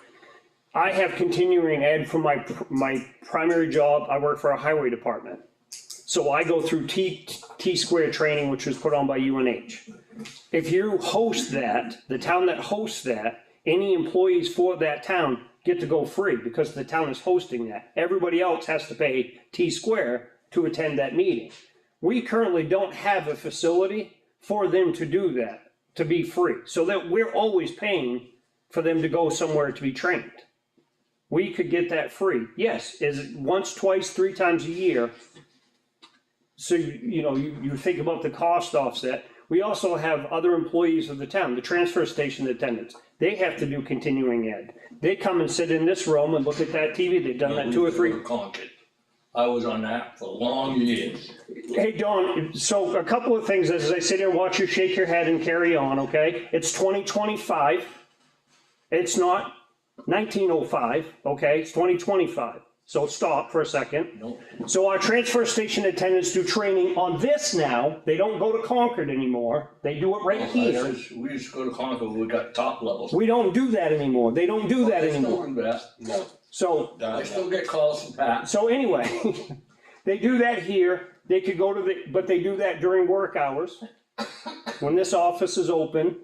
I have continuing ed for my primary job. I work for a highway department. So I go through T-square training, which was put on by UNH. If you host that, the town that hosts that, any employees for that town get to go free because the town is hosting that. Everybody else has to pay T-square to attend that meeting. We currently don't have a facility for them to do that, to be free, so that we're always paying for them to go somewhere to be trained. we could get that free. Yes, is it once, twice, 3 times a year? So, you think about the cost offset. We also have other employees of the town, the transfer station attendants. They have to do continuing ed. They come and sit in this room and look at that TV. They've done that 2 or 3. Concord. I was on that for long years. Hey, Don, so a couple of things as I sit here and watch you shake your head and carry on, okay? It's 2025. It's not 1905, okay? It's 2025. So stop for a second. Nope. So our transfer station attendants do training on this now. They don't go to Concord anymore. They do it right here. We used to go to Concord, we got top levels. We don't do that anymore. They don't do that They still anymore. do that. No. So, I still get calls from Pat. so anyway, they do that here. They could go to but they do that during work hours. When this office is open,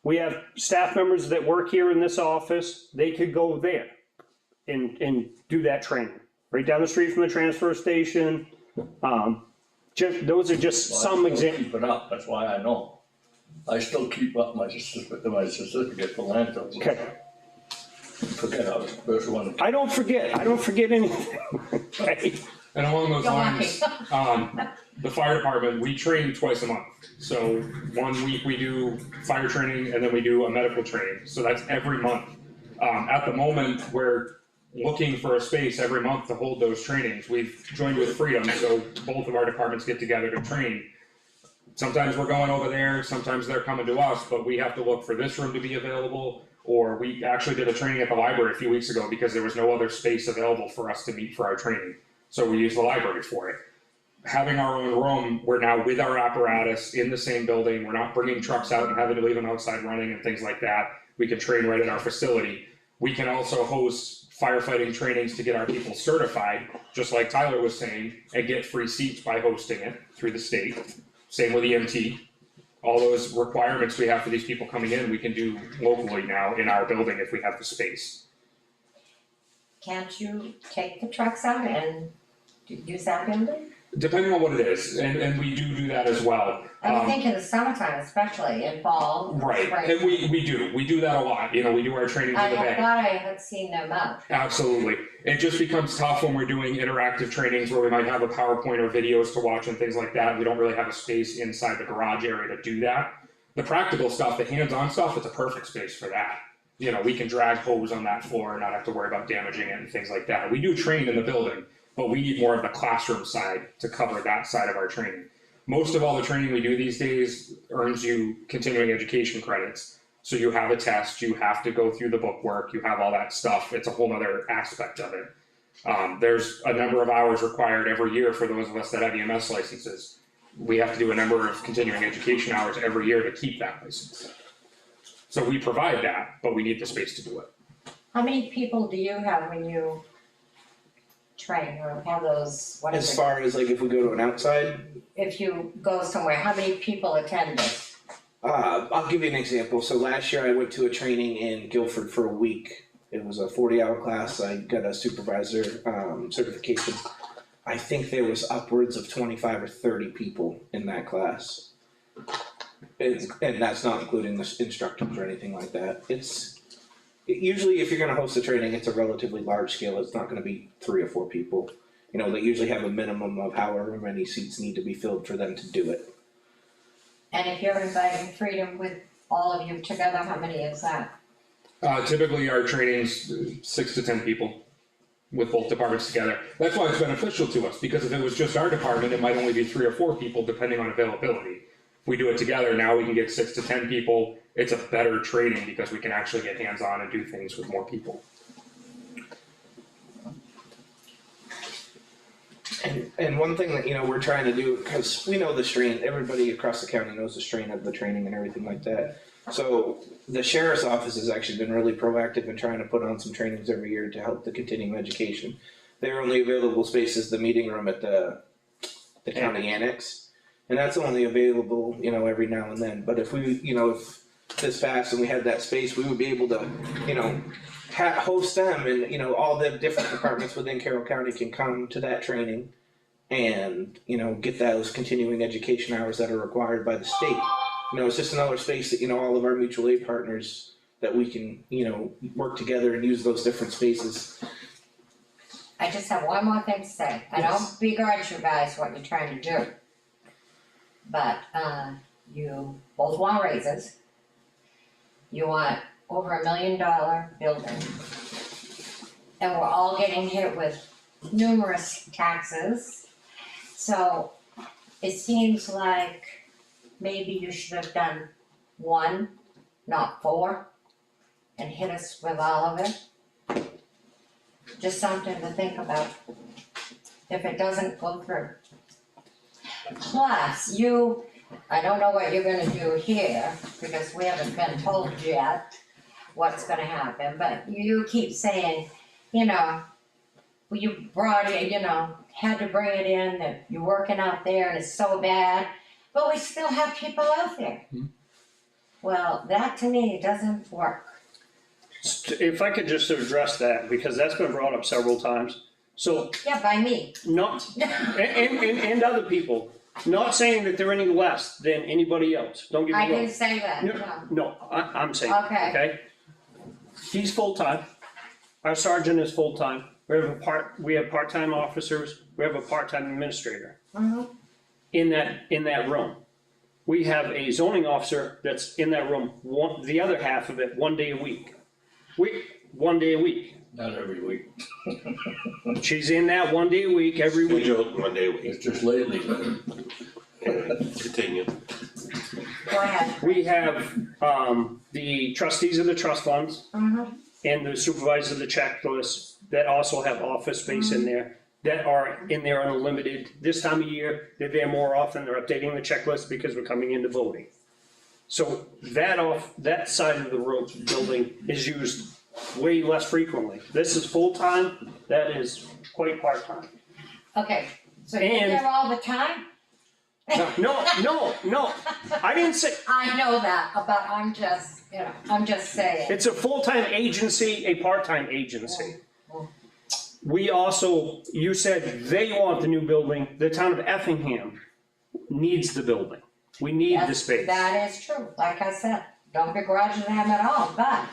we have staff members that work here in this office. They could go there and do that training. Right down the street from the transfer station. Those are just Well, I some still examples. Keep it up, that's why I know. I still keep up my certificate for landfills. Okay. Forget I was the first one. I don't forget anything. Okay? And along those You're lines, the fire department, we train twice a month. So 1 week we do fire training and then we do a medical training. So that's every month. At the moment, we're looking for a space every month to hold those trainings. We've joined with Freedom, so both of our departments get together to train. Sometimes we're going over there, sometimes they're coming to us, but we have to look for this room to be available. Or we actually did a training at the library a few weeks ago because there was no other space available for us to meet for our training. So we used the library for it. Having our own room, we're now with our apparatus in the same building. We're not bringing trucks out and having to leave them outside running and things like that. We can train right at our facility. We can also host firefighting trainings to get our people certified, just like Tyler was saying, and get free seats by hosting it through the state. Same with EMT. All those requirements we have for these people coming in, we can do locally now in our building if we have the space. Can't you take the trucks out and use that building? Depending on what it is, and we do that as well. I would think in the summertime especially, in fall, Right, spring. and we do that a lot, we do our trainings I in the bay. thought I had seen them out. Absolutely. It just becomes tough when we're doing interactive trainings where we might have a PowerPoint or videos to watch and things like that. We don't really have a space inside the garage area to do that. The practical stuff, the hands-on stuff, it's a perfect space for that. We can drag hose on that floor and not have to worry about damaging it and things like that. We do train in the building, but we need more of the classroom side to cover that side of our training. Most of all the training we do these days earns you continuing education credits. So you have a test, you have to go through the bookwork, you have all that stuff. It's a whole other aspect of it. There's a number of hours required every year for those of us that have EMS licenses. We have to do a number of continuing education hours every year to keep that license. So we provide that, but we need the space to do it. How many people do you have when you train or have those, what As is it? far as like if we go to an outside, If you go somewhere, how many people attend this? I'll give you an example. So last year I went to a training in Guilford for a week. It was a 40-hour class. I got a supervisor certification. I think there was upwards of 25 or 30 people in that class. And that's not including the instructors or anything like that. Usually if you're gonna host a training, it's a relatively large scale. It's not gonna be 3 or 4 people. They usually have a minimum of however many seats need to be filled for them to do it. And if you're inviting Freedom with all of you together, how many is that? Typically our training's 6 to 10 people with both departments together. That's why it's beneficial to us, because if it was just our department, it might only be 3 or 4 people depending on availability. If we do it together, now we can get 6 to 10 people. It's a better training because we can actually get hands-on and do things with more people. And one thing that, we're trying to do, because we know the strain, everybody across the county knows the strain of the training and everything like that. So the sheriff's office has actually been really proactive in trying to put on some trainings every year to help the continuing education. Their only available space is the meeting room at the county annex. And that's only available, every now and then. But if we, if this passed and we had that space, we would be able to, host them and, all the different departments within Carroll County can come to that training and, get those continuing education hours that are required by the state. It's just another space that, all of our mutual aid partners that we can, work together and use those different spaces. I just have one more thing to say. I don't begrudge you guys what you're trying to do. But, you both want raises. You want over $1 million building. And we're all getting hit with numerous taxes. So it seems like maybe you should have done 1, not 4, and hit us with all of it. Just something to think about if it doesn't go through. Plus, I don't know what you're gonna do here, because we haven't been told yet what's gonna happen, but you keep saying, you know, you brought it, you know, had to bring it in, that you're working out there and it's so bad, but we still have people out there. Well, that to me doesn't work. If I could just address that, because that's been brought up several times. So, Yeah, by me. not, and other people, not saying that they're any less than anybody else, don't get I me wrong. didn't say that, no. No, I'm saying, Okay. okay? He's full-time, our sergeant is full-time, we have part-time officers, we have a part-time administrator Mhm. in that room. We have a zoning officer that's in that room, the other half of it, 1 day a week. 1 day a week. Not every week. She's in that 1 day a week, every week. Scheduled 1 day a week. It's just lately. Continue. Go ahead. We have, the trustees of the trust funds Mhm. and the supervisor of the checklist that also have office space in there, that are in there unlimited. This time of year, they're there more often, they're updating the checklist because we're coming into voting. So that side of the road building is used way less frequently. This is full-time, that is quite part-time. Okay, so you're And- there all the time? No, I didn't say, I know that, but I'm just, you know, I'm just saying. it's a full-time agency, a part-time agency. We also, you said they want the new building, the town of Effingham needs the building. We need the That's- space. That is true, like I said, don't begrudge them at all, but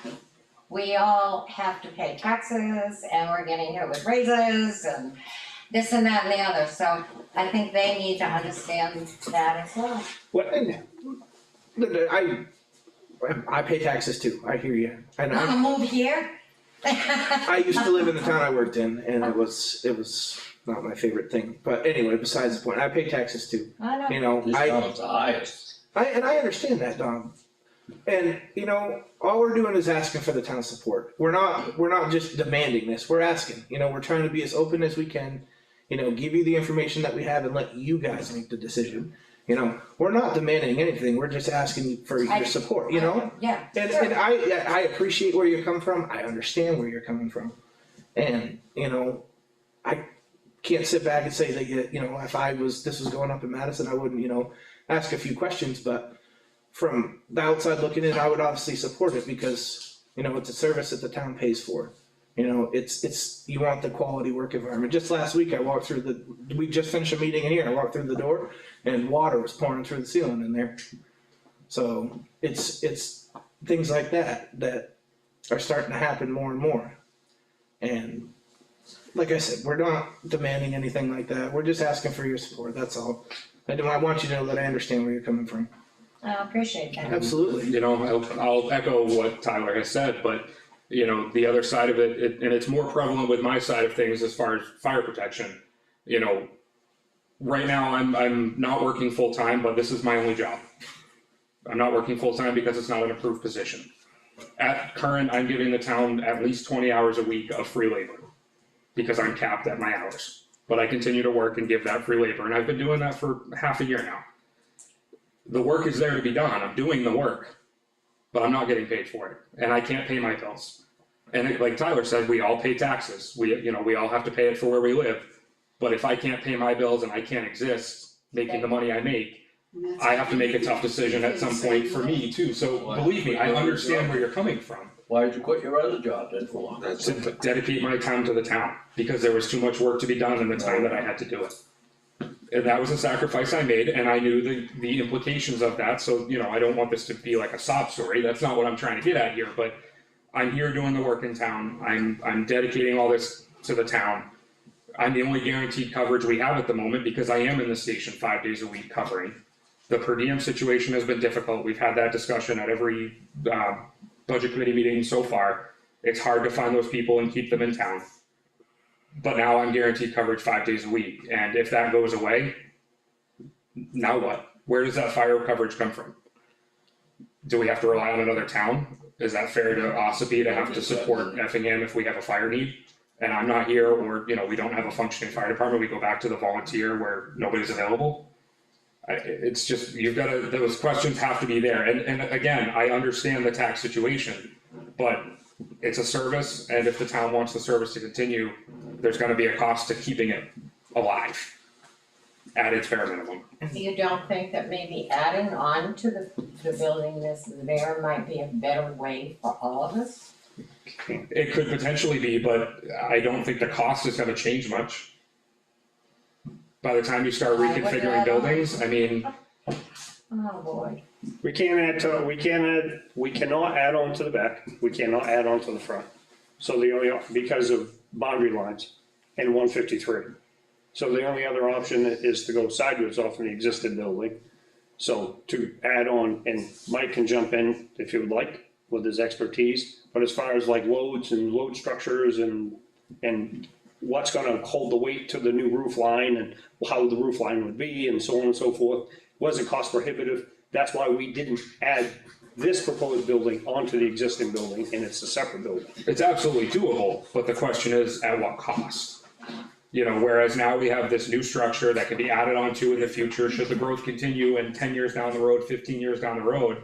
we all have to pay taxes and we're getting hit with raises and this and that and the other, so I think they need to understand that as well. Well, and I pay taxes too, I hear you, and Wanna move here? I used to live in the town I worked in, and it was not my favorite thing, but anyway, besides the point, I pay taxes too, I know. you know, This town is the highest. I understand that, Don. And, you know, all we're doing is asking for the town's support. We're not just demanding this, we're asking, you know, we're trying to be as open as we can. You know, give you the information that we have and let you guys make the decision. You know, we're not demanding anything, we're just asking for your support, you know? Yeah, And sure. I appreciate where you're coming from, I understand where you're coming from. And, you know, I can't sit back and say that, you know, if this was going up in Madison, I wouldn't, you know, ask a few questions, but from the outside looking in, I would obviously support it because, you know, it's a service that the town pays for. You know, it's, you want the quality work environment. Just last week, we just finished a meeting in here, I walked through the door and water was pouring through the ceiling in there. So it's things like that are starting to happen more and more. And like I said, we're not demanding anything like that, we're just asking for your support, that's all. I want you to know that I understand where you're coming from, I appreciate that. absolutely. You know, I'll echo what Tyler has said, but, you know, the other side of it, and it's more prevalent with my side of things as far as fire protection. You know, right now, I'm not working full-time, but this is my only job. I'm not working full-time because it's not an approved position. At current, I'm giving the town at least 20 hours a week of free labor, because I'm capped at my hours. But I continue to work and give that free labor, and I've been doing that for half a year now. The work is there to be done, I'm doing the work, but I'm not getting paid for it, and I can't pay my bills. And like Tyler said, we all pay taxes, we all have to pay it for where we live. But if I can't pay my bills and I can't exist making the money I make, And that's I have to make a what tough decision at some point for me too, so believe me, I understand where you're coming from. Why did you quit your other job then for? That's To dedicate my time to the town, because there was too much work to be done in the time that I had to do it. And that was a sacrifice I made, and I knew the implications of that, so, you know, I don't want this to be like a sob story, that's not what I'm trying to get at here, but I'm here doing the work in town, I'm dedicating all this to the town, I'm the only guaranteed coverage we have at the moment because I am in the station 5 days a week covering. The per diem situation has been difficult. We've had that discussion at every budget committee meeting so far. It's hard to find those people and keep them in town. But now I'm guaranteed coverage 5 days a week, and if that goes away, now what? Where does that fire coverage come from? Do we have to rely on another town? Is that fair to Ossipee to have to support Effingham if we have a fire need? And I'm not here, or, you know, we don't have a functioning fire department, we go back to the volunteer where nobody's available. It's just, you've gotta, those questions have to be there, and again, I understand the tax situation, but it's a service, and if the town wants the service to continue, there's gonna be a cost to keeping it alive at its bare minimum. You don't think that maybe adding on to the building this there might be a better way for all of us? It could potentially be, but I don't think the cost is gonna change much. By the time you start I would reconfiguring add on. buildings, I mean, Oh, boy. We cannot add on to the back, we cannot add on to the front. So the only, because of boundary lines and 153. So the only other option is to go sideways off in the existing building. So to add on, and Mike can jump in if you would like with his expertise, but as far as like loads and load structures and what's gonna hold the weight to the new roof line and how the roof line would be and so on and so forth, wasn't cost prohibitive. That's why we didn't add this proposed building onto the existing building, and it's a separate building. it's absolutely doable, but the question is, at what cost? You know, whereas now we have this new structure that can be added onto in the future, should the growth continue, and 10 years down the road, 15 years down the road,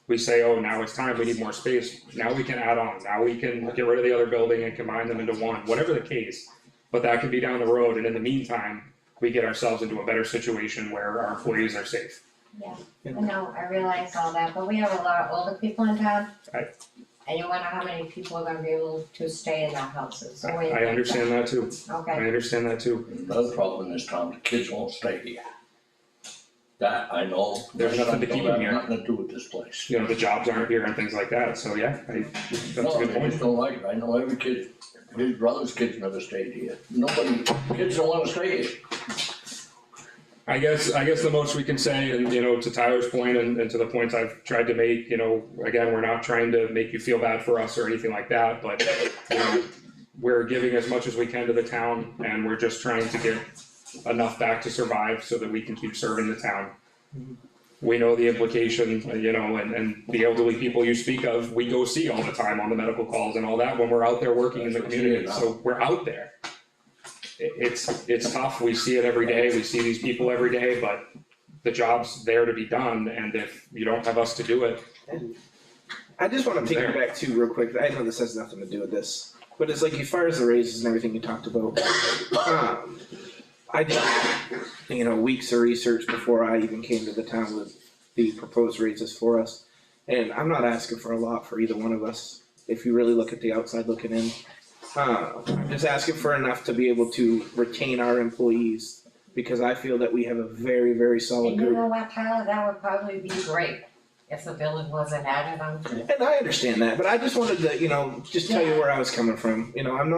we say, oh, now it's time, we need more space, now we can add on, now we can get rid of the other building and combine them into one, whatever the case. But that can be down the road, and in the meantime, we get ourselves into a better situation where our employees are safe. Yeah, I know, I realize all that, but we have a lot of older people in town. Right. And you wonder how many people are gonna be able to stay in their houses, so we. I understand that too, I Okay, understand that too. Another problem in this town, the kids won't stay here. That I know. There's nothing to keep them here. Nothing to do with this place. You know, the jobs aren't here and things like that, so yeah, that's a No, good they point. just don't like it. I know every kid, his brother's kids never stayed here. Nobody, kids don't wanna stay here. I guess the most we can say, and you know, to Tyler's point and to the points I've tried to make, you know, again, we're not trying to make you feel bad for us or anything like that, but you know, we're giving as much as we can to the town, and we're just trying to get enough back to survive so that we can keep serving the town. We know the implication, you know, and the elderly people you speak of, we go see all the time on the medical calls and all that when we're out there working in the community, so we're out there. It's tough, we see it every day, we see these people every day, but the job's there to be done, and if you don't have us to do it, I just wanna take you back too real quick, I know this has nothing to do with this, but it's like as far as the raises and everything you talked about. I did, you know, weeks of research before I even came to the town with the proposed raises for us. And I'm not asking for a lot for either one of us, if you really look at the outside looking in. I'm just asking for enough to be able to retain our employees, because I feel that we have a very, very solid and you group. know what, Tyler, that would probably be great if the building wasn't added on to it. And I understand that, but I just wanted to, you know, just tell you where I was coming from, you know, I'm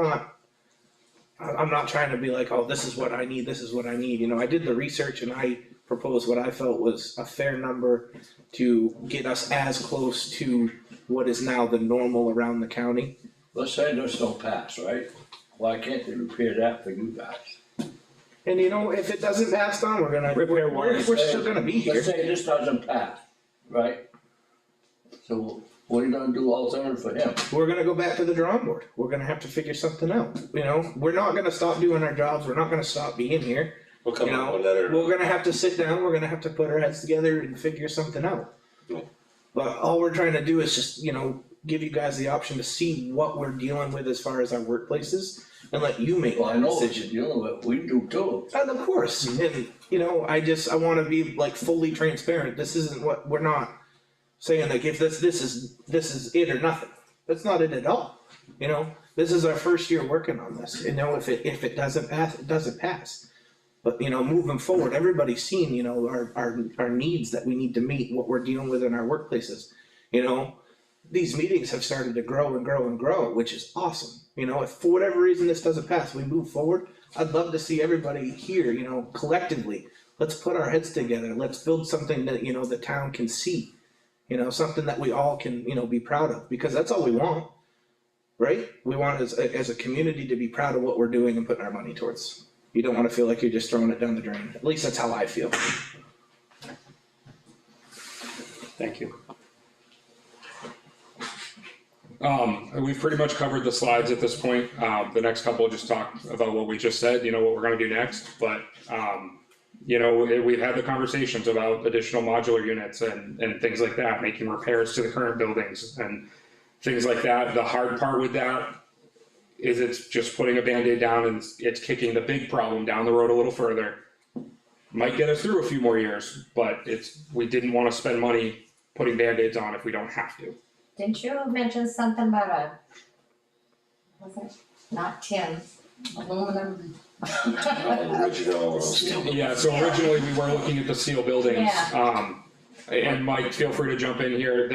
not trying to be like, oh, this is what I need, you know, I did the research and I proposed what I felt was a fair number to get us as close to what is now the normal around the county. Let's say this don't pass, right? Why can't they repair that for you guys? And you know, if it doesn't pass, Don, we're still gonna be here. Let's say this doesn't pass, right? So what are you gonna do alternative for him? We're gonna go back to the drawing board, we're gonna have to figure something out, you know, we're not gonna stop doing our jobs, we're not gonna stop being here. We'll come You up know, with a letter. We're gonna have to sit down, we're gonna have to put our heads together and figure something out. Yeah. But all we're trying to do is just, you know, give you guys the option to see what we're dealing with as far as our workplaces and let you make Well, I that know what decision. you're dealing with, we do too. And of course, and you know, I wanna be like fully transparent, this isn't what, we're not saying like if this is it or nothing. That's not it at all, you know, this is our first year working on this, you know, if it doesn't pass, it doesn't pass. But you know, moving forward, everybody's seen, you know, our needs that we need to meet, what we're dealing with in our workplaces, you know. These meetings have started to grow and grow and grow, which is awesome, you know, if for whatever reason this doesn't pass, we move forward, I'd love to see everybody here, you know, collectively, let's put our heads together, let's build something that, you know, the town can see. You know, something that we all can, you know, be proud of, because that's all we want, right? We want as a community to be proud of what we're doing and putting our money towards. You don't wanna feel like you're just throwing it down the drain, at least that's how I feel. Thank you. We've pretty much covered the slides at this point. The next couple just talk about what we just said, you know, what we're gonna do next, but, you know, we've had the conversations about additional modular units and things like that, making repairs to the current buildings and things like that. The hard part with that is it's just putting a Band-Aid down and it's kicking the big problem down the road a little further. Might get us through a few more years, but we didn't wanna spend money putting Band-Aids on if we don't have to. Didn't you mention something about was it not tin, aluminum? Original. Yeah, so originally we were looking at the steel buildings. And Mike, feel free to jump in here.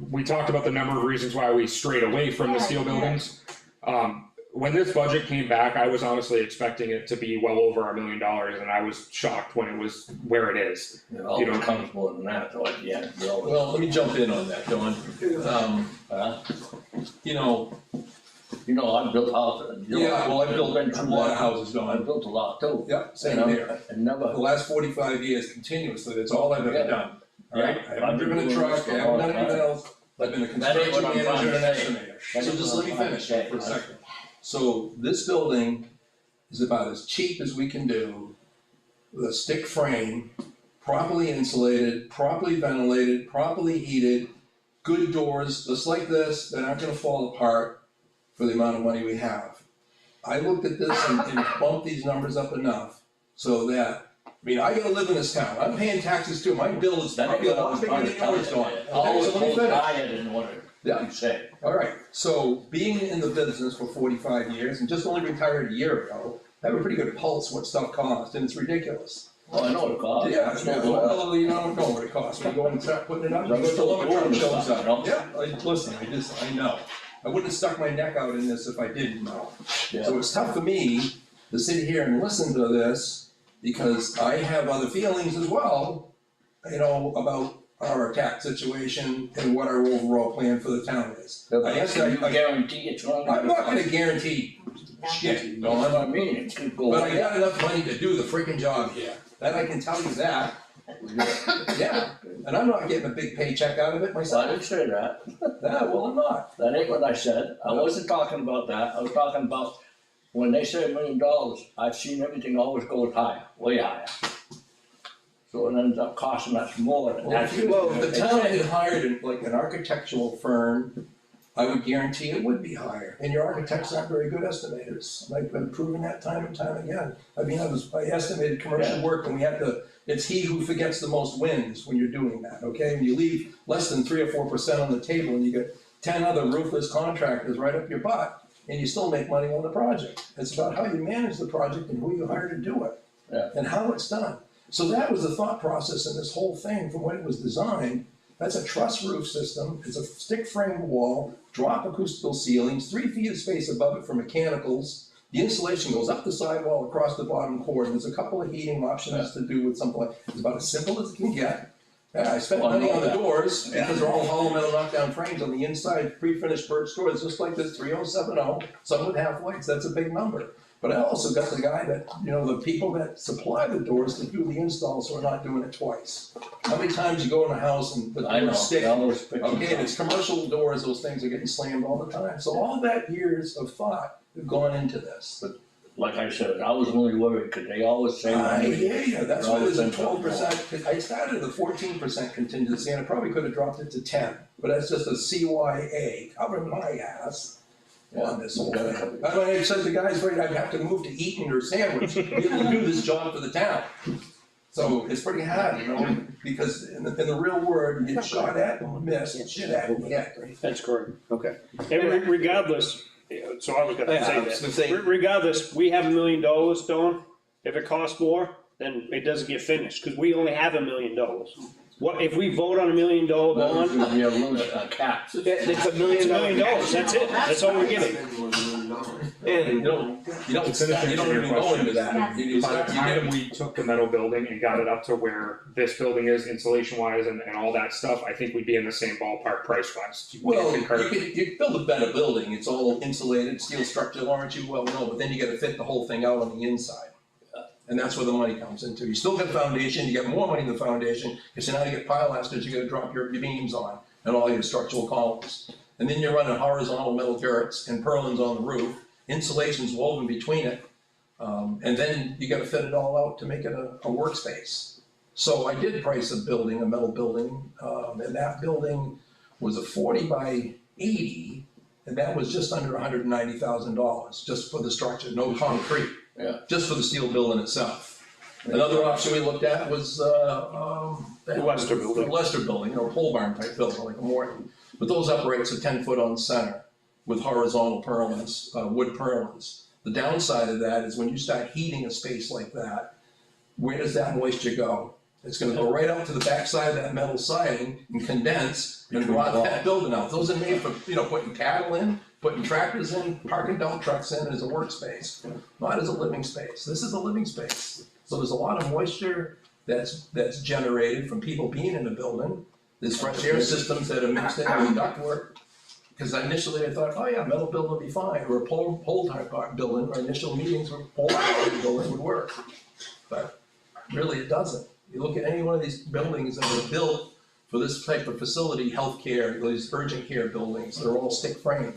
We talked about the number of reasons why we strayed away from the steel buildings. When this budget came back, I was honestly expecting it to be well over $1 million, and I was shocked when it was where it is. It always comes more than that, though, at the end, you always. Well, let me jump in on that, Don. You know, You know, I built houses. You know, yeah, well, I built been a through lot that. of houses, I Don. built a lot too. Yeah, same You know, here. And never. The last 45 years continuously, that's all I've ever Yeah. done, alright? Yeah. I haven't driven a truck, I haven't done anything else, I've been a That ain't construction what I'm manager and trying to say. estimator. That So ain't just what let me I'm trying to finish say. for a second. So this building is about as cheap as we can do, with a stick frame, properly insulated, properly ventilated, properly heated, good doors, just like this, that aren't gonna fall apart for the amount of money we have. I looked at this and bumped these numbers up enough so that, I mean, I gotta live in this town, I'm paying taxes too, my bill is That ain't probably a what I lot was bigger trying than to tell yours, you. Don. I Okay, always so let me hold finish. tired in what Yeah. you say. Alright, so being in the business for 45 years and just only retired a year ago, I have a pretty good pulse what stuff costs, and it's ridiculous. Well, I know what it costs. Yeah, It's yeah, no good. well, you don't know what it costs, when you go and start putting it up, you I'm go to the still lumber doing truck this shows stuff, up. you know? Yeah, listen, I know, I wouldn't have stuck my neck out in this if I didn't know. Yeah. So it's tough for me to sit here and listen to this, because I have other feelings as well, you know, about our tax situation and what our overall plan for the town is. I guess Can you I, guarantee it's wrong? I'm not gonna guarantee shit, You know what I mean? It could go. but I got enough money to do the freaking job here, that I can tell you that, yeah. And I'm not getting a big paycheck out of it So I myself, didn't say that. yeah, well, I'm not. That ain't what I said. I wasn't talking about that. I was talking about when they say $1 million, I've seen everything always goes higher, way higher. So it ends up costing us more than that. Well, if the town had hired an architectural firm, I would guarantee it would be higher, and your architects aren't very good estimators, I've been proven that time and time again. I mean, I estimated commercial work, and we had to, it's he who forgets the most wins when you're doing that, okay? When you leave less than 3 or 4% on the table, and you get 10 other ruthless contractors right up your butt, and you still make money on the project. It's about how you manage the project and who you hire to do it. Yeah. And how it's done. So that was the thought process in this whole thing from when it was designed. That's a truss roof system, it's a stick frame wall, drop acoustical ceilings, 3 feet of space above it for mechanicals. The insulation goes up the sidewall across the bottom cord, and there's a couple of heating options to do with something like, it's about as simple as it can get. Yeah, I spent Well, I money know on the that. doors, Yeah. because they're all hollow metal knockdown frames on the inside, pre-finished birch doors, just like this 3070, some with half lights, that's a big number. But I also got the guy that, you know, the people that supply the doors to do the install, so we're not doing it twice. How many times you go in a house and the I know, doors stick? they always pick them Okay, and up. it's commercial doors, those things are getting slammed all the time, so all that years of thought have gone into this. Like I said, I was only worried because they always say. I hear you, that's why there's a Always 12%, I started at a 14% contingency, and I probably could have dropped it to 10, but that's just a CYA, covering my ass on this whole thing. I mean, I said the guy's right, I'd have to move to Eaton or Sandwich to be able to do this job for the town. So it's pretty hard, you know, because in the real world, you get shot at and miss, and shit at and hit. That's correct. Okay. And regardless, so I was gonna Yeah, I say was gonna that, say- regardless, we have $1 million, Dawn. If it costs more, then it doesn't get finished, cause we only have $1 million. What, if we vote on $1 million bond, We have a cap. It's $1 it's million. $1 million, that's it, that's all we're getting. dollars. And You don't To finish you don't answering even your go into question, that. You By the start- you time get- we took the metal building and got it up to where this building is insulation wise and all that stuff, I think we'd be in the same ballpark price wise. Well, you could build a better building, it's all insulated, steel structure, aren't you? Well, no, but then you gotta fit the whole thing out on the inside. And that's where the money comes into. You still got foundation, you get more money in the foundation, because now you get pilasters, you gotta drop your beams on, and all your structural columns. And then you're running horizontal metal turrets and purlins on the roof, insulation's woven between it. And then you gotta fit it all out to make it a workspace. So I did price a building, a metal building, and that building was a 40 by 80, and that was just under $190,000, just for the structure, no concrete. Yeah. Just for the steel building itself. Another option we looked at was, The Lester building. The Lester building, or pole barn type building, like a Morton. But those uprights are 10 foot on center with horizontal purlins, wood purlins. The downside of that is when you start heating a space like that, where does that moisture go? It's gonna go right up to the backside of that metal siding and condense and rot that building out. Those are made for, putting cattle in, putting tractors in, parking dump trucks in as a workspace, not as a living space. This is a living space. So there's a lot of moisture that's generated from people being in the building. There's fresh air systems that are mixed in with ductwork. Because initially I thought, oh yeah, metal building will be fine, or a pole type building, or initial meetings where pole type building would work. But really it doesn't. You look at any one of these buildings that were built for this type of facility, healthcare, these urgent care buildings, they're all stick frame.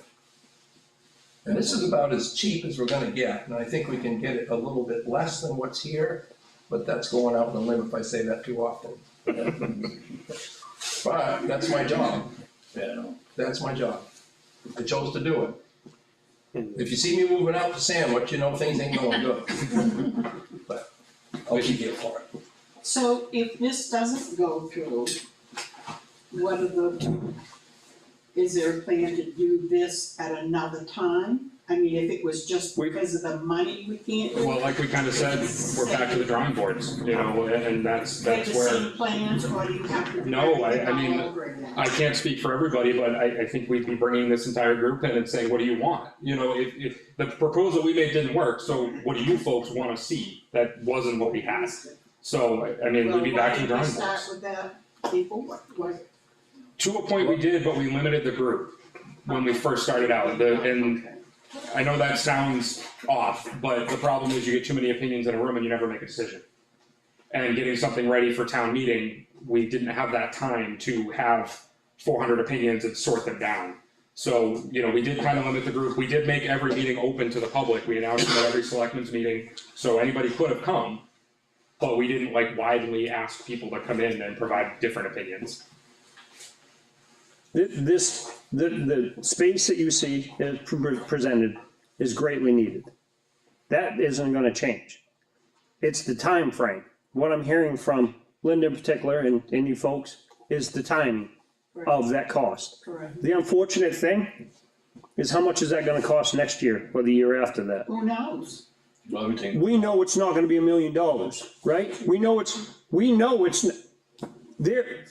And this is about as cheap as we're gonna get, and I think we can get it a little bit less than what's here, but that's going out on a limb if I say that too often. But that's my job, Yeah. that's my job. I chose to do it. If you see me moving out to Sandwich, you know things ain't going good. But I'll keep you for it. So if this doesn't go through, what are is there a plan to do this at another time? I mean, if it was just because of the money we can't do it? Well, like we kind of said, we're back to the drawing boards, and that's Get the where. same plans, or do you have to do No, everything I mean, all over again? I can't speak for everybody, but I think we'd be bringing this entire group in and saying, what do you want? If the proposal we made didn't work, so what do you folks wanna see that wasn't what we had? So, I mean, we'd be back to the drawing Well, why boards. didn't we start with that before? Was- To a point we did, but we limited the group when we first started out, and I know that sounds off, but the problem is you get too many opinions in a room and you never make a decision. And getting something ready for town meeting, we didn't have that time to have 400 opinions and sort them down. So, we did kind of limit the group, we did make every meeting open to the public, we announced it at every selectmen's meeting, so anybody could have come. But we didn't widely ask people to come in and provide different opinions. The space that you see is presented is greatly needed. That isn't gonna change. It's the time frame. What I'm hearing from Linda in particular and you folks is the timing of that cost. Correct. The unfortunate thing is how much is that gonna cost next year or the year after that? Who knows? Everything. We know it's not gonna be $1 million, right? We know it's there.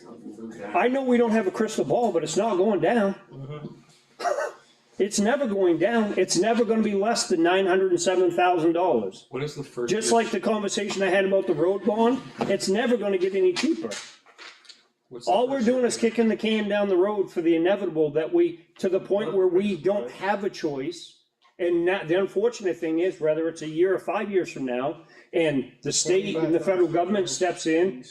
I know we don't have a crystal ball, but it's not going down. It's never going down. It's never gonna be less than $907,000. What is the first? Just like the conversation I had about the road bond, it's never gonna get any cheaper. All we're doing is kicking the can down the road for the inevitable to the point where we don't have a choice. And the unfortunate thing is, whether it's a year or 5 years from now, and the state and the federal government steps in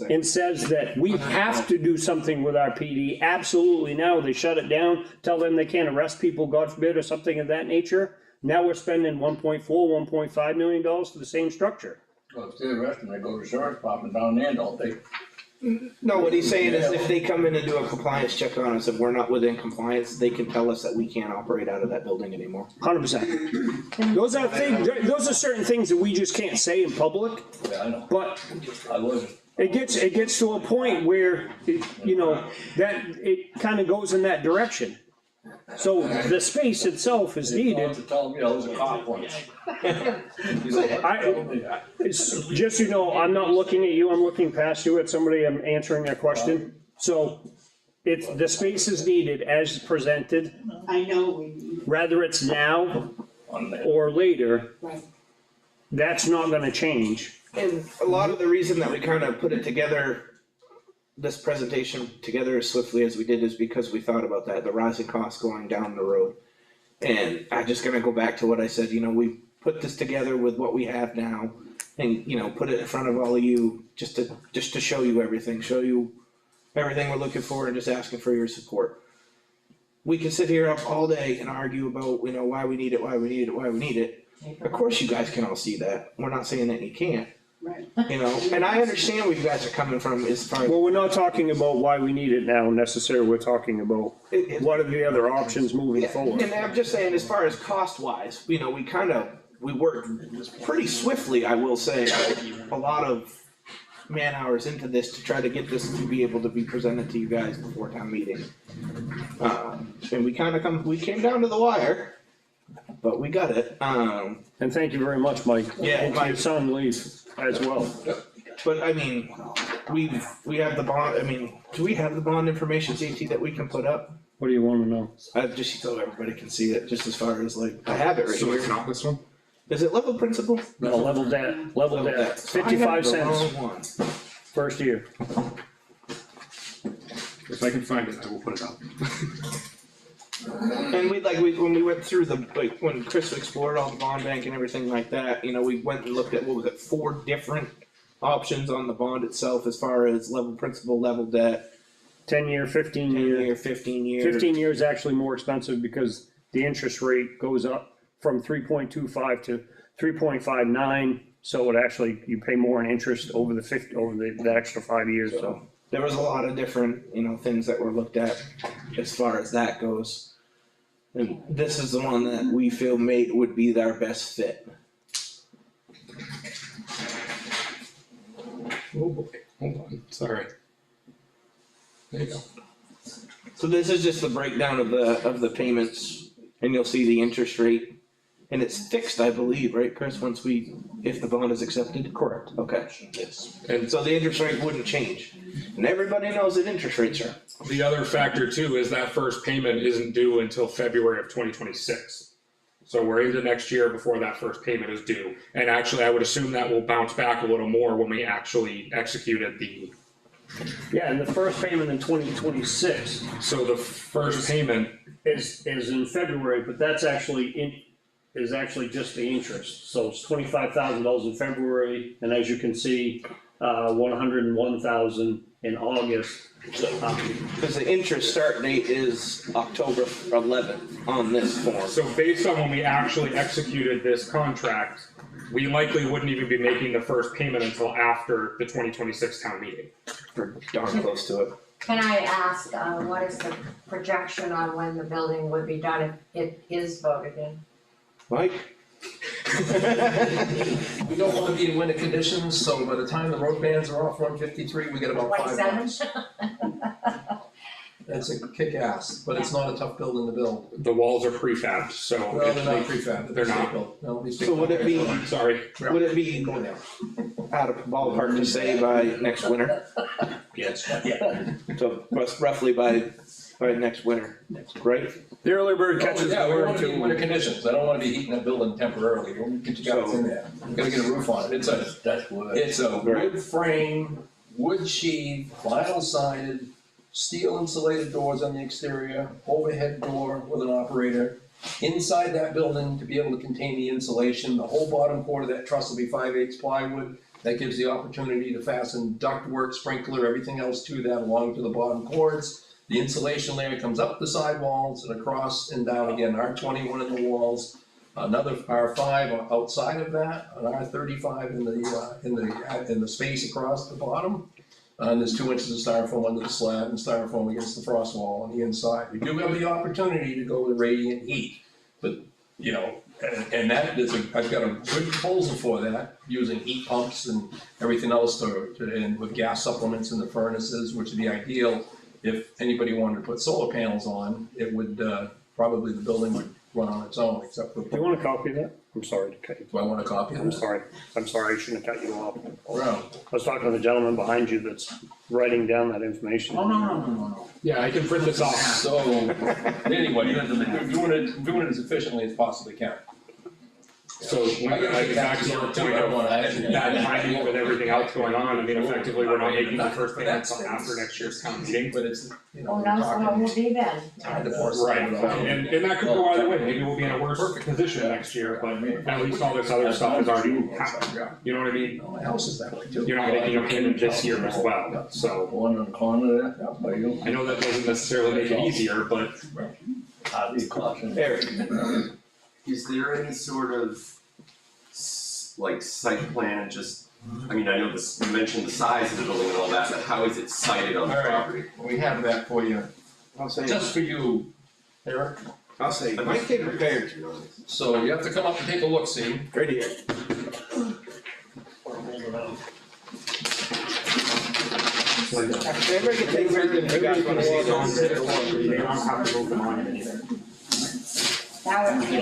and says that we have to do something with our PD, absolutely now, they shut it down, tell them they can't arrest people, God forbid, or something of that nature. Now we're spending $1.4, $1.5 million for the same structure. Well, if they're arresting, they go to the sheriff's department down there, don't they? No, what he's saying is if they come in and do a compliance check on us, if we're not within compliance, they can tell us that we can't operate out of that building anymore. 100%. Those are certain things that we just can't say in public, Yeah, I know. but I wasn't. it gets to a point where, that it kind of goes in that direction. So the space itself is They needed. called to tell me I was a cop once. It's just, I'm not looking at you, I'm looking past you at somebody, I'm answering their question. So the space is needed as presented, I know we, whether it's now on there. or later, Right. that's not gonna change. And a lot of the reason that we kind of put it together, this presentation together as swiftly as we did is because we thought about that, the rising costs going down the road. And I'm just gonna go back to what I said, you know, we put this together with what we have now and, you know, put it in front of all of you just to show you everything we're looking for and just asking for your support. We can sit here up all day and argue about, you know, why we need it. Of course you guys can all see that. We're not saying that you can't, Right. you know, and I understand where you guys are coming from as far as. Well, we're not talking about why we need it now necessarily, we're talking about what are the other options moving Yeah, forward. and I'm just saying, as far as cost wise, you know, we worked pretty swiftly, I will say, a lot of man hours into this to try to get this to be able to be presented to you guys before town meeting. And we came down to the wire, but we got it, And thank you very much, Mike. Yeah, And to Mike. your son, Lee, as well. but I mean, we have the bond, I mean, do we have the bond information, JT, that we can put up? What do you wanna know? I've just so everybody can see it, just as far as like, I have it right So it's here. not this one? Is it level principal? No, level debt, I have 55 the cents, wrong one. first year. If I can find it, I will put it up. And when we went through when Chris explored all the bond bank and everything like that, you know, we went and looked at, 4 different options on the bond itself as far as level principal, level debt, 10-year, 15-year. 10-year, 15-year. 15 years is actually more expensive because the interest rate goes up from 3.25 to 3.59. So it actually, you pay more in interest over the extra 5 years, so. There was a lot of different, you know, things that were looked at as far as that goes. And this is the one that we feel would be our best fit. Oh boy, hold on, sorry. There you go. So this is just the breakdown of the payments, and you'll see the interest rate. And it's fixed, I believe, right, Chris, if the bond is accepted? Correct. Okay. Yes. And so the interest rate wouldn't change. And everybody knows that interest rates are. The other factor too is that first payment isn't due until February of 2026. So we're into next year before that first payment is due. And actually, I would assume that will bounce back a little more when we actually executed the, Yeah, and the first payment in 2026 so the first payment, is in February, but that's actually just the interest. So it's $25,000 in February, and as you can see, 101,000 in August. Because the interest start date is October 11th on this form. so based on when we actually executed this contract, we likely wouldn't even be making the first payment until after the 2026 town meeting. We're darn close to it. Can I ask, what is the projection on when the building would be done if it is voted in? Mike? We don't wanna be in winter conditions, so by the time the road bans are off 153, we get about 5 months. 27? It's a kick ass, but it's not a tough building to build. The walls are prefab, so. Well, they're not prefab, They're not. built. No, these So would it be, Sorry, would it be Go there. out of ballpark to say by next winter? yes. So roughly by next winter, right? The early bird catches Yeah, the we worm wanna be in winter too. conditions, I don't wanna be heating that building temporarily, we'll get you guys in there, we gotta get a roof on it, it's a wood frame, wood sheathed, vinyl sided, steel insulated doors on the exterior, overhead door with an operator. Inside that building, to be able to contain the insulation, the whole bottom quarter of that truss will be 5/8 plywood. That gives the opportunity to fasten ductwork, sprinkler, everything else to that along to the bottom cords. The insulation layer comes up the sidewalls and across and down again, R21 in the walls, another R5 outside of that, an R35 in the space across the bottom. And there's 2 inches of styrofoam under the slab and styrofoam against the frost wall on the inside. We do have the opportunity to go with radiant heat, but, you know, and that is I've got a good proposal for that, using heat pumps and everything else and with gas supplements in the furnaces, which would be ideal. If anybody wanted to put solar panels on, it would, probably the building would run on its own, except for. Do you want a copy of that? I'm sorry to cut you. Do I want a copy of I'm that? sorry, I shouldn't have cut you off. No. I was talking to the gentleman behind you that's writing down that information. No. Yeah, I can print this off. So, anyway, doing it as efficiently as possibly can. So when, I get back to your point of bad timing with everything else going on, I mean, effectively, we're not making the first payment until after next year's town meeting. But it's, you know, Who knows what will be then? time to force. Right, and that could go either way, maybe we'll be in a worse position next year, but at least all this other stuff has already happened, you know what I mean? My house is that way too. You're not making a payment this year as well, so One in the corner there, by you, I know that doesn't necessarily make it easier, but hardly costing. Eric, Is there any sort of like site plan, just, I mean, I know this, you mentioned the size of the building and all that, but how is it sited on the All right. property? We have that for you, I'll say, just for you, Eric. I'll say, Mike came prepared, So you have to come up and take a look, see. right here. Everybody can take everything you got from it's the on wall. there, you don't have to move the monument either. That would be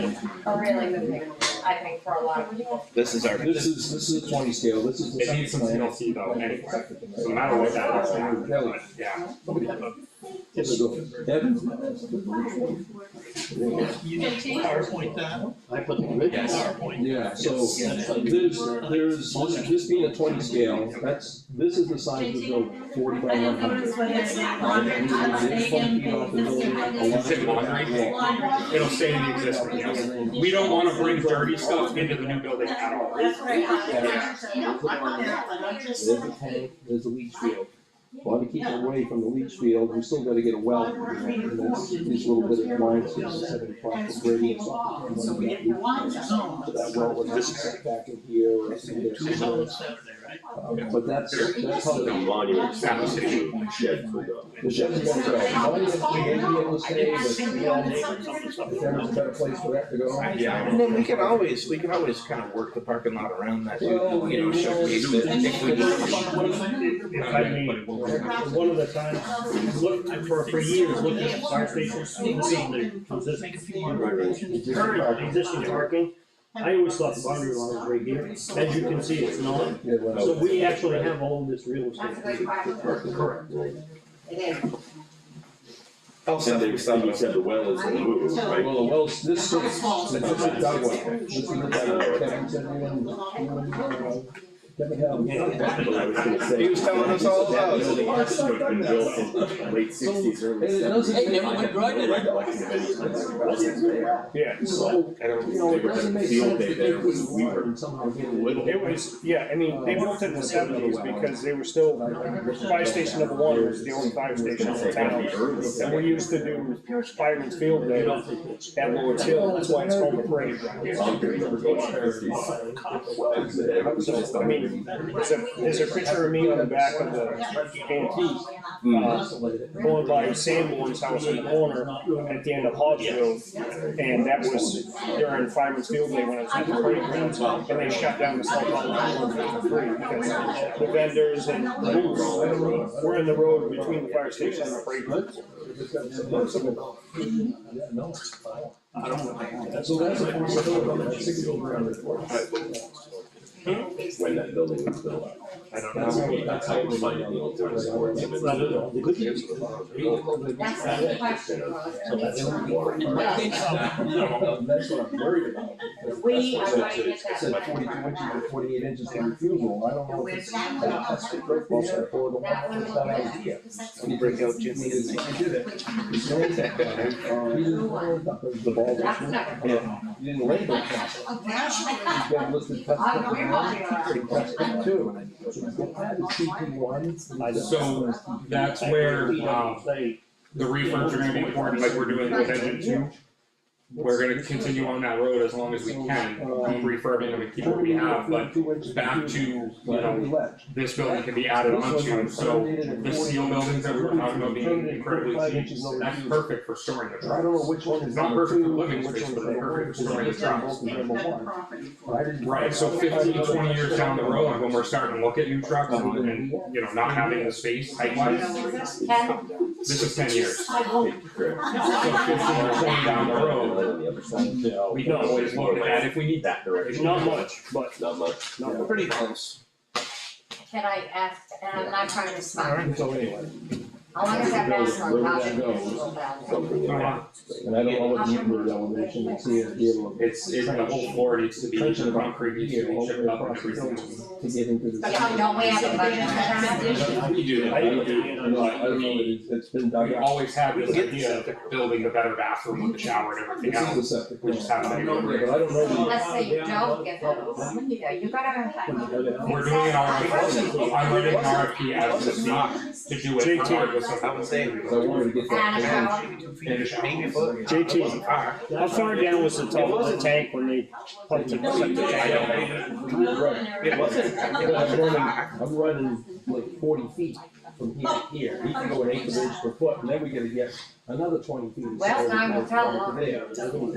a really good thing, I think, for a lot of people. This is our. This is a 20 scale, this is the It needs some second plan. TLC though, anyway, so no matter what that is, they move it, but yeah. Yeah, so there's, this being a 20 scale, this is the size of the building, 40 by 100. It's 20 feet off the building, 11 Is it laundry? It'll stay in the existing, yes. We don't wanna bring dirty stuff into the new building at all. That's right. There's a tank, there's a leach field. Want to keep it away from the leach field, we still gotta get a well, and that's these little bit of lines, 75 gradient. So we didn't want to. So that well would have set back in here or in there somewhere. But that's how The the monument sounds to shed for the shed's gonna go. Monument, we may be able to say, but beyond, if there's a better place for that to go. Yeah. And then we can always kind of work the parking lot around that too, Well, you know, showcase it if we need. If I may, one of the times, look, for years, looking at fire stations, seeing the current existing parking, I always thought the boundary line was right here. As you can see, it's not. Yeah, well, So we actually have all this real That's a estate. good question. Correct. It is. And you said the well is gonna move, right? Well, the wells, this is a dug well. This is a dug well. Kevin said Kevin had. He was telling us all about it. Been built in late sixties, early And it doesn't. Hey, never went driving. Recollection of any kind of wasn't there. Yeah, So, you know, it doesn't make sense that they couldn't water and somehow get it. it was, yeah, I mean, they built it in the seventies because they were still, fire station number one was the only fire station in town. And we used to do Fireman's Field there at Lord's Hill, that's why it's called the parade ground. So, I mean, there's a picture of me on the back of the antique, going by Sanborn's house in the corner at the end of Hodge Road. And that was during Fireman's Field Day when it was at the parade grounds, and they shut down the South Hall for free because the vendors and booths were in the road between the fire station and the parade grounds. I don't know. So that's a possibility, that's $60,000. When that building was built. I don't That's know. That's how you find the old thirty sports. That's the question, That's what I'm worried about. We are going to get It said that. 42 inches or 48 inches for refusal, I don't know if it's, that's the correct ball set or the one that's not idea. When you break out Jimmy and I did it. He didn't hold up the ball. He didn't label it. He's got listed test picture too. So that is CP1. So that's where, the refurbs are gonna be important, like we're doing with engine two. We're gonna continue on that road as long as we can, keep refurbing them and keep what we have, but back to, you know, this building can be added onto, so the steel buildings that we were talking about being incredibly cheap, that's perfect for storing the I don't know trucks. which one is It's not number perfect for two, living which space, one's but it's number perfect for storing the trucks. Number one. Right, so 15, 20 years down the road, when we're starting to look at new trucks and, you know, not having the space height wise, Ken? this is 10 years. So 15 or 20 down the road, we can always look at that if we need that direction. Not much, but Not much. not much. pretty close. Can I ask, and I'm not trying to smile, So anyway, How long is that bathroom? Where How would that should go? it go down? Something in Oh, that. wow. And I don't know what the number elevation is here, be able to. The whole floor needs to be, Trench it about concrete needs to here, be all the chipped way up and across the everything. building to get into the. But don't we have a budget for that? We do, I didn't do I don't know, it's been dug we up. always had this idea of building the better bathroom with the shower and everything This is the else. septic. We just haven't been able to. But I don't know. the- Let's say you don't get those, yeah, you gotta. We're doing an RFP, I'm running an RFP as we speak to do it JT. regardless of. I would say. Because I wanted to get And a that. shower. And a shower. JT, how far down was the top of the tank when they pumped it? It wasn't. I'm running like 40 feet from here to here, he can go an eighth of an inch per foot, and then we gotta get another 20 feet. Well, time will tell, huh? There. It will,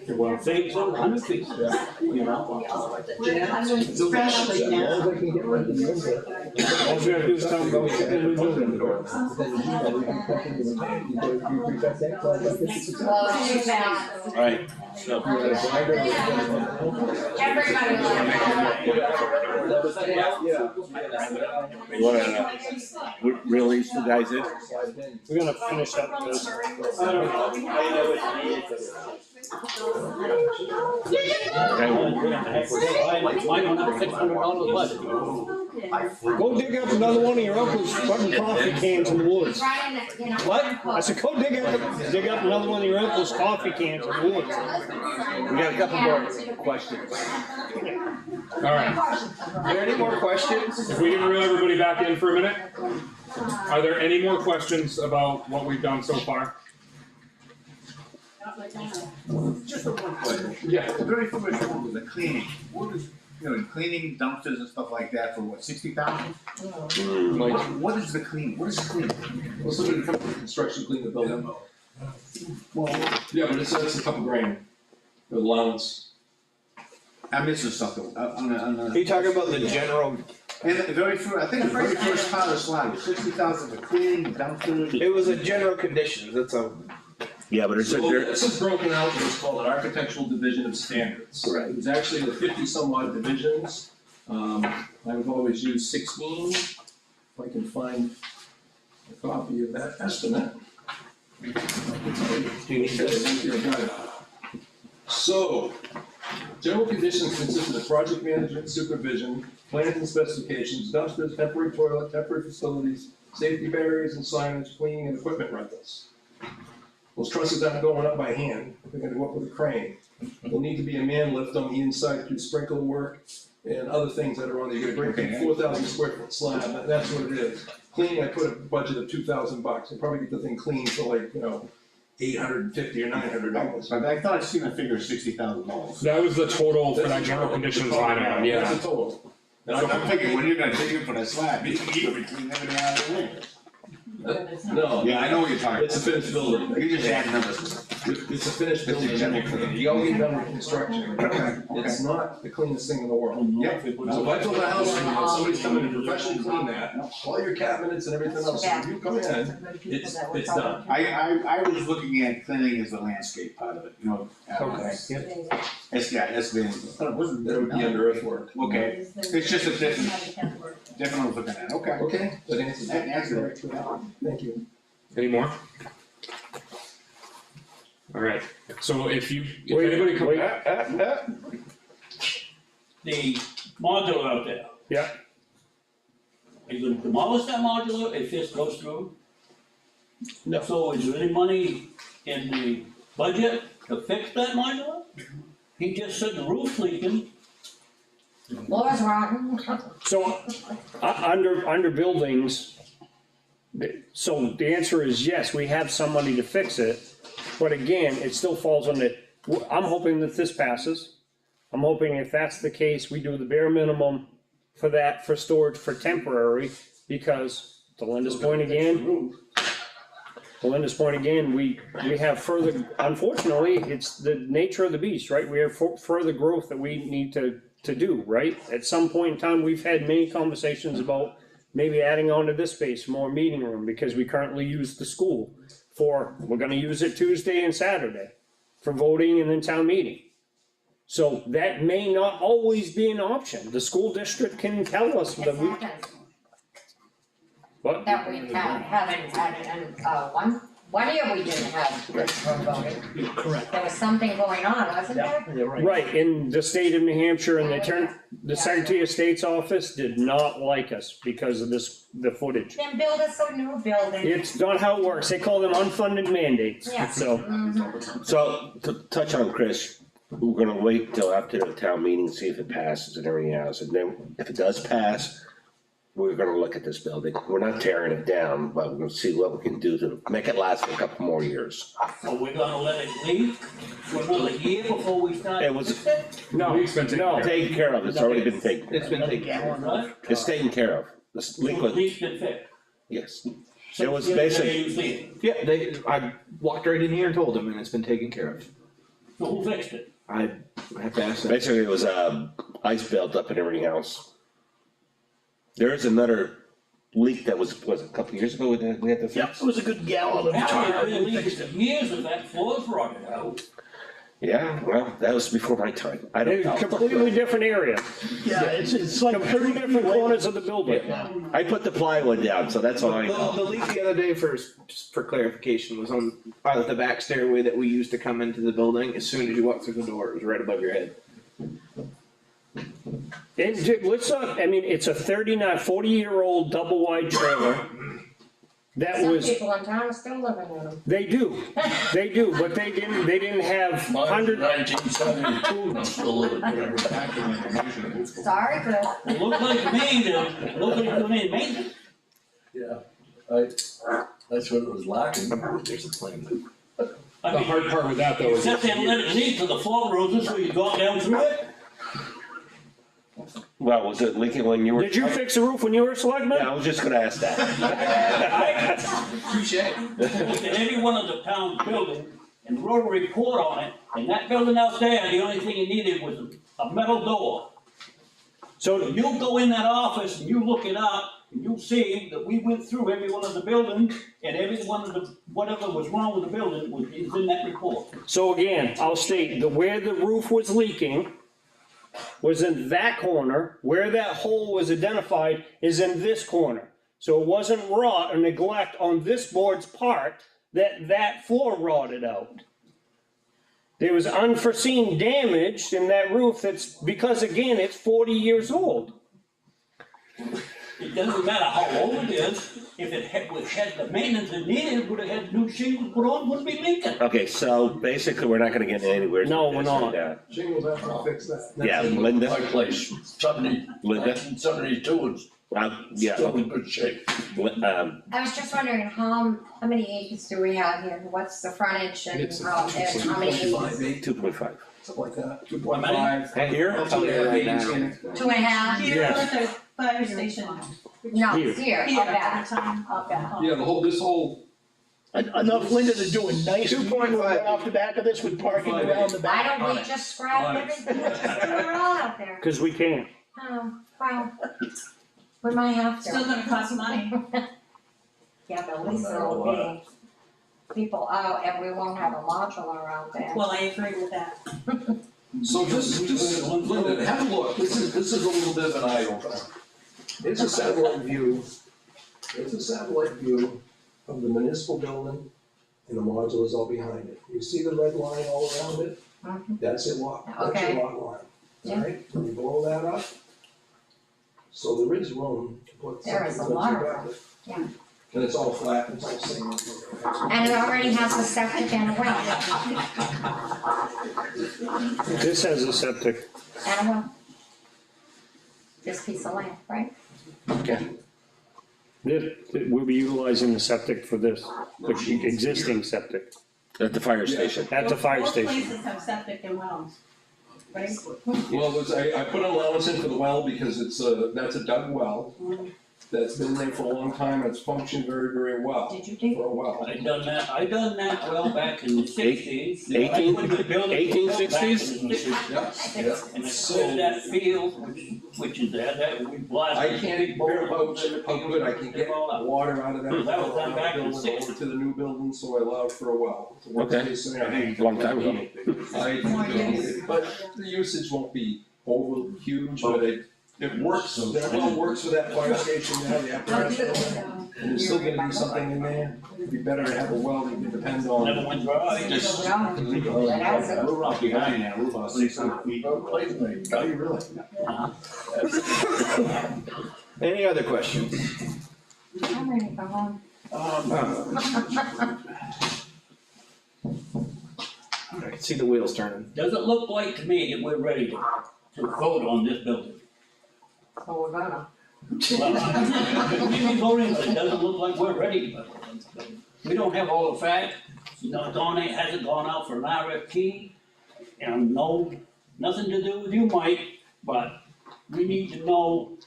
it will. Things on 100 feet, you know? Especially As now. long as I can get right to the end there. All you gotta do is tell them, go, Then, you know, we can pump into the tank, you go, you reach that tank, so I got 56. Well, it's too bad. Right. So if you had a grinder, Everybody You wanna release the guys in? we're gonna finish up this. Go dig up another one of your uncle's fucking coffee cans in the woods. What? I said, go dig up another one of your uncle's coffee cans in the woods. We got a couple more questions. Alright, Are there any more questions? if we can reel everybody back in for a minute, are there any more questions about what we've done so far? Just a one question. Yeah. The very first one was the cleaning. What is, you know, cleaning dumpsters and stuff like that for what, 60,000? What is the cleaning? What is cleaning? Well, somebody come to construction, clean the building. Well, yeah, but it's a couple grand, the allowance. I'm missing something. Are you talking about the general? And the very first, I think the very first part of the slide was 60,000 for cleaning dumpsters. It was a general conditions, that's a. Yeah, but So this is broken out, in what's called an architectural division of standards. Right. There's actually the 50 some odd divisions. I would always use 16, if I can find a copy of that estimate. I can tell you. Do you need this? So, general conditions consist of project management, supervision, plans and specifications, dumpsters, temporary toilet, temporary facilities, safety barriers and signage, cleaning and equipment rentals. Those trusses aren't going up by hand, they're gonna go up with a crane. There'll need to be a man lift on the inside to sprinkle work and other things that are on there, you're gonna break a 4,000 square foot slab, that's what it is. Cleaning, I put a budget of $2,000, you'll probably get the thing clean for like, $850 or $900. But I thought I seen a figure of $60,000. That was the total for that general conditions line item, yeah. That's the total. So I'm thinking, when you're gonna dig in for that slab, you can clean everything out of the way. No. Yeah, I know what you're talking It's a finished building. You just add numbers. It's a finished It's a building. general cleaning. You all get done with construction. Okay, It's not the cleanest thing in the world. Yep. So if I build a house and somebody's coming to professionally clean that, all your cabinets and everything else, when you come in, it's done. I was looking at cleaning as the landscape part of it, you know. Okay. It's been, That would be under earthwork. okay, it's just a different I was looking at, okay. Okay, that answers That that. answers it. Thank you. Any more? Alright, so if Wait, anybody comes. wait. The modular out there, Yeah, are you gonna demolish that modular if this goes through? No. So is there any money in the budget to fix that modular? He just said the roof's leaking. Floor's rotten. so, under buildings, so the answer is yes, we have some money to fix it. But again, it still falls on I'm hoping that this passes. I'm hoping if that's the case, we do the bare minimum for that, for storage, for temporary, because to Linda's point again, we have further, unfortunately, it's the nature of the beast, right? We have further growth that we need to do, right? At some point in time, we've had many conversations about maybe adding on to this space, more meeting room, because we currently use the school we're gonna use it Tuesday and Saturday for voting and then town meeting. So that may not always be an option. The school district can tell us that It we, happens. What? that we haven't had, and, one year we didn't have this road voted. Correct. There was something going on, wasn't there? You're right. Right, in the state of New Hampshire, and the Secretary of State's office did not like us because of the footage. Then build us a new building. It's not how it works, they call them unfunded mandates, Yeah. so. Mhm. So, to touch on Chris, we're gonna wait till after the town meeting, see if it passes and everything else, and then if it does pass, we're gonna look at this building. We're not tearing it down, but we're gonna see what we can do to make it last for a couple more years. So we're gonna let it leak for another year before we start. It was No, Leak's been taken no, care of. taken care of, it's already been taken, It's been taken care of. Right? it's taken care of. This So leak the was, leak's been fixed. yes, So It was the other day basic- you see it. Yeah, I walked right in here and told them, and it's been taken care of. So who fixed it? I have to ask them. basically it was, ice built up and everything else. There is another leak that was a couple years ago we had to Yeah, fix? it was a good gallon of tar, Apparently, we it's been fixed it. leaking years of that floor's rotted out. Yeah, well, that was before my time, I don't it's know. a completely different area, Yeah, it's like completely 30 different corners of the building. I put the plywood down, so that's all I The know. leak the other day, for clarification, was on the back stairway that we used to come into the building. As soon as you walk through the door, it was right above your head. And let's not, I mean, it's a 40-year-old double wide trailer. That Some was, people in town are still living in them. they do, but they didn't have Mine's 1972, I'm still living there. Sorry, Chris. It looked like to me that, looked like to me, maintenance. Yeah, that's what it was lacking. There's a plan. I The mean, hard part with that though is. sit there and let it leak to the floor roses so you go down through it. Well, was it leaking when you were? Did you fix the roof when you were a selectman? Yeah, I was just gonna ask that. Touche. Looked at every one of the town's buildings and wrote a report on it, and that building out there, the only thing it needed was a metal door. So you go in that office and you look it up, and you'll see that we went through every one of the buildings, and every one of the, whatever was wrong with the building is in that report. So again, I'll state, where the roof was leaking was in that corner, where that hole was identified is in this corner. So it wasn't rot or neglect on this board's part that floor rotted out. There was unforeseen damage in that roof that's, because again, it's 40 years old. It doesn't matter how old it is, if it had the maintenance it needed, would have had new shingles put on, wouldn't be leaking. Okay, so basically, we're not gonna get anywhere. with No, we're this not. right now. Shingles have to fix that. Yeah, That's in Linda? My place, Linda? 1972, it's Yeah, still in good shape. I was just wondering, how many acres do we have here? What's the frontage and It's how many acres? 2.58, 2.5. something like that. 2.5. Here? I'll tell you right now. 2.5? Here Yes. at the fire station. No, Here. here, Here up at back, the time. up back. Yeah, this whole, Enough Linda to do a nice view right off the back of this with parking around the Why back. don't we just scrap everything, just do it all out there? Cause we can't. Oh, well, we might have Still to. gonna cost money. Yeah, but at least it'll be people out and we won't have a modular out there. Well, I agree with that. so just, Linda, have a look, this is a little bit of an eye opener. Here's a satellite view, of the municipal building and the modulars all behind it. You see the red line all around it? Mhm. That's your lot, that's Okay. your lot line, Yeah. alright? You blow that up. So there is room to put There is a something lot of around it. yeah. And it's all flat, it's all single. And it already has a septic and a well, This has a septic. and a well. This piece of land, right? We'll be utilizing the septic for this, the existing septic At the fire station. at the fire Both station. places have septic and wells, right? Well, I put an allowance in for the well because that's a dug well. That's been there for a long time, it's functioned very, very well Did you dig? for a well. I done that well back in the 60s. 18 I put the building 1860s? back in the 60s. Yeah, yeah. And I cleared that field, which is there, that we blasted. I can't even figure out how good I can get water out of that That was done well, back in the building over to the new building, so I allowed for a well. It's a worst Okay. case scenario. Long time ago. But the usage won't be over huge, but it works, that well works for that fire station now, the apparatus. And there's still gonna be something in there, it'd be better to have a well that you can depend on. Never went dry. Just- No, it hasn't. We're rock behind now, we're about 600 feet. Are you really? Any other questions? I'm ready to go home. I can see the wheels turning. Does it look like to me that we're ready to vote on this building? So we're gonna. Well, we can vote in, but it doesn't look like we're ready to vote on this building. We don't have all the facts, you know, it hasn't gone out for an RFP. And no, nothing to do with you, Mike, but we need to know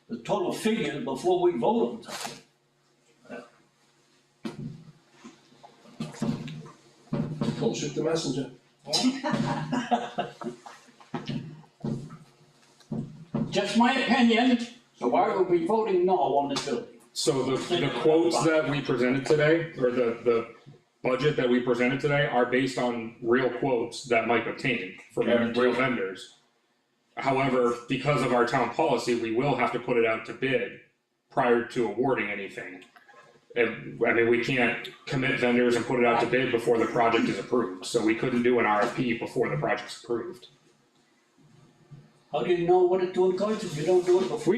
the total figure before we vote on something. Don't shoot the messenger. Just my opinion, so why are we voting no on this building? So the quotes that we presented today, or the budget that we presented today are based on real quotes that Mike obtained from real vendors. However, because of our town policy, we will have to put it out to bid prior to awarding anything. And, I mean, we can't commit vendors and put it out to bid before the project is approved, so we couldn't do an RFP before the project's approved. How do you know what it's doing cost if you don't do it before?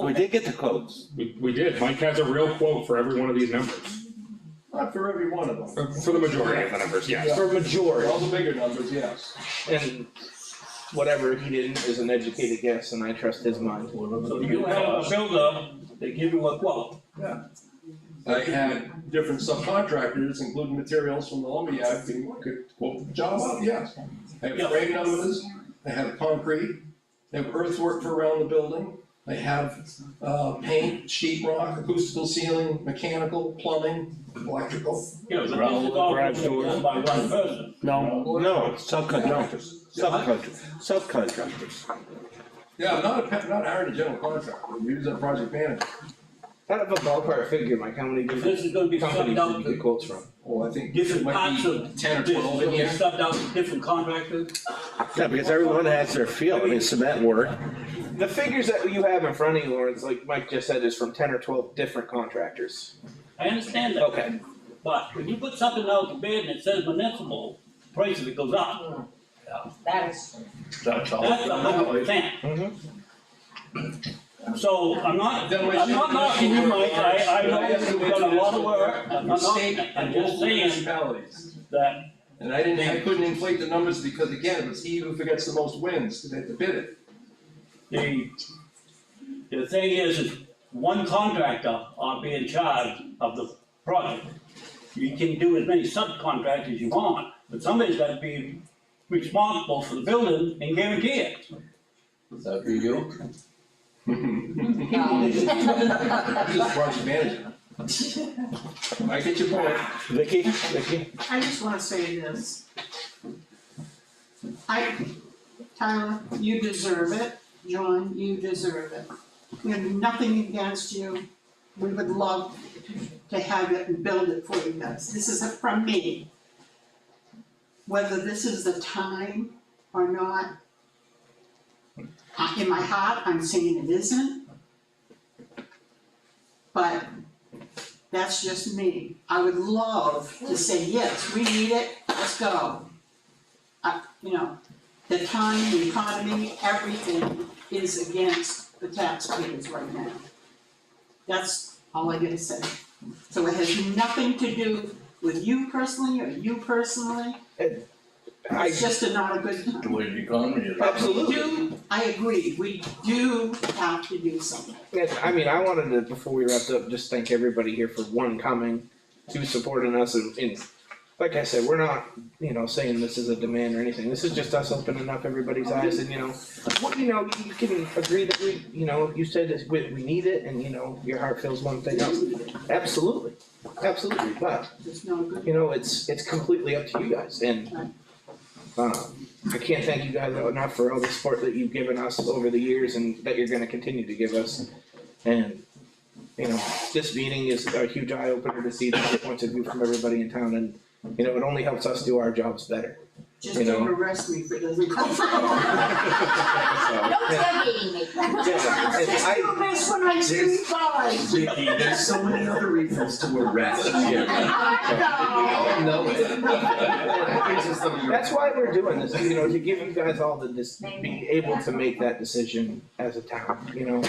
We did get the quotes. We did, Mike has a real quote for every one of these numbers, Not for every one of them. for the majority of the numbers, yes. For majority. All the bigger numbers, yes. And whatever he didn't is an educated guess, and I trust his mind. So you have a builder, they give you a quote. I had different subcontractors, including materials from the lumberyard, who could quote the job up, yes. I have frame numbers, I have concrete, I have earthwork for around the building, I have, paint, sheet rock, acoustical ceiling, mechanical, plumbing, electrical. Yeah, but this is all done by one person. No, No, subcontractors. Yeah, I'm not hiring a general contractor, I'm using a project manager. Out of a ballpark figure, Mike, how many different This is gonna be companies subbed out did you get quotes from? Well, I think it different might parts be of 10 or this, 12 will in be here. subbed out to different contractors. Yeah, because everyone has their field, I mean, cement work. The figures that you have in front of you, Lawrence, like Mike just said, is from 10 or 12 different contractors. I understand that. Okay. But when you put something out to bid and it says municipal, price of it goes up. That is, That's 100%. So I'm not knocking you, Mike, I know you've done a lot of work, I'm not knocking, I'm just saying Municipalities. that And I couldn't inflate the numbers because again, it was he who forgets the most wins, because they had to bid it. the thing is one contractor ought to be in charge of the project. You can do as many subcontractors as you want, but somebody's gotta be responsible for the building and guarantee it. Would that be you? He's a project manager. I get your point. Vicky? I just wanna say this. Tyler, you deserve it, John, you deserve it. We have nothing against you, we would love to have it and build it for you guys, this is from me. Whether this is the time or not, in my heart, I'm saying it isn't. But that's just me. I would love to say, yes, we need it, let's go. You know, the time, the economy, everything is against the taxpayers right now. That's all I gotta say. So it has nothing to do with you personally or you personally. It's just not a good time. The way the economy is. Absolutely. I agree, we do have to do something. Yeah, I mean, I wanted to, before we wrapped up, just thank everybody here for one, coming, two, supporting us, and like I said, we're not, saying this is a demand or anything, this is just us opening up everybody's eyes and, you can agree that you said that we need it and, your heart feels one thing else. Absolutely, but, It's no good. it's completely up to you guys, and I can't thank you guys enough for all the support that you've given us over the years and that you're gonna continue to give us. And, this meeting is a huge eye opener to see the points of view from everybody in town and, it only helps us do our jobs better. Just You know. don't arrest me if it doesn't go through. So, No tailgating me. Yeah, and Just do this when I street by. Vicky, there's so many other reasons to arrest you. I No, These are some of your- that's why we're doing this, you know, to give you guys all be able to make that decision as a town, you know?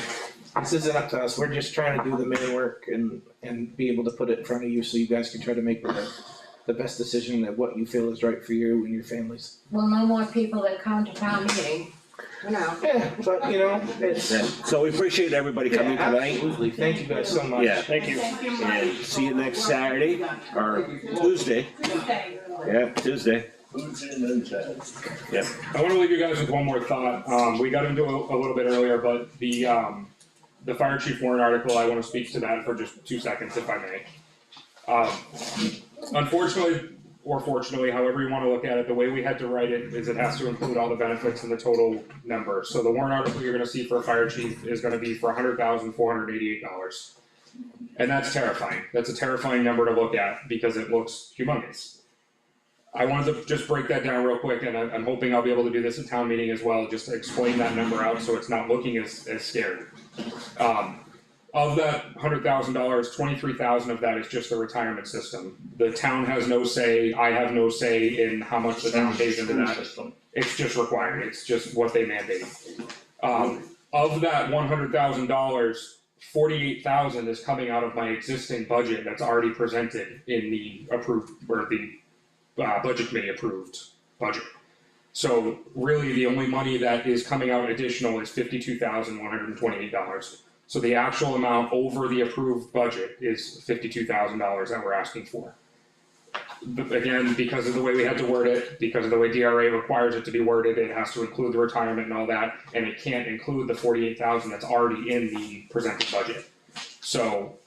This isn't up to us, we're just trying to do the main work and be able to put it in front of you so you guys can try to make the best decision of what you feel is right for you and your families. Well, no more people that come to town meeting, you know. Yeah, but you know, it's. So we appreciate everybody coming Yeah, tonight. absolutely, thank you guys so much. Yeah. Thank you. Thank you, And Mike. see you next Saturday, or Tuesday. Yeah, Tuesday. Who's in and says? I wanna leave you guys with one more thought, we got into a little bit earlier, but the fire chief warrant article, I wanna speak to that for just 2 seconds if I may. Unfortunately, or fortunately, however you wanna look at it, the way we had to write it is it has to include all the benefits and the total number. So the warrant article you're gonna see for a fire chief is gonna be for $100,488. And that's terrifying, that's a terrifying number to look at because it looks humongous. I wanted to just break that down real quick, and I'm hoping I'll be able to do this at town meeting as well, just to explain that number out so it's not looking as scary. Of that $100,000, 23,000 of that is just the retirement system. The town has no say, I have no say in how much the town pays into that. It's just required, it's just what they mandate. Of that $100,000, 48,000 is coming out of my existing budget that's already presented in the approved, or the budget committee approved budget. So really, the only money that is coming out additional is $52,128. So the actual amount over the approved budget is $52,000 that we're asking for. But again, because of the way we had to word it, because of the way DRA requires it to be worded, it has to include the retirement and all that, and it can't include the 48,000 that's already in the presented budget. So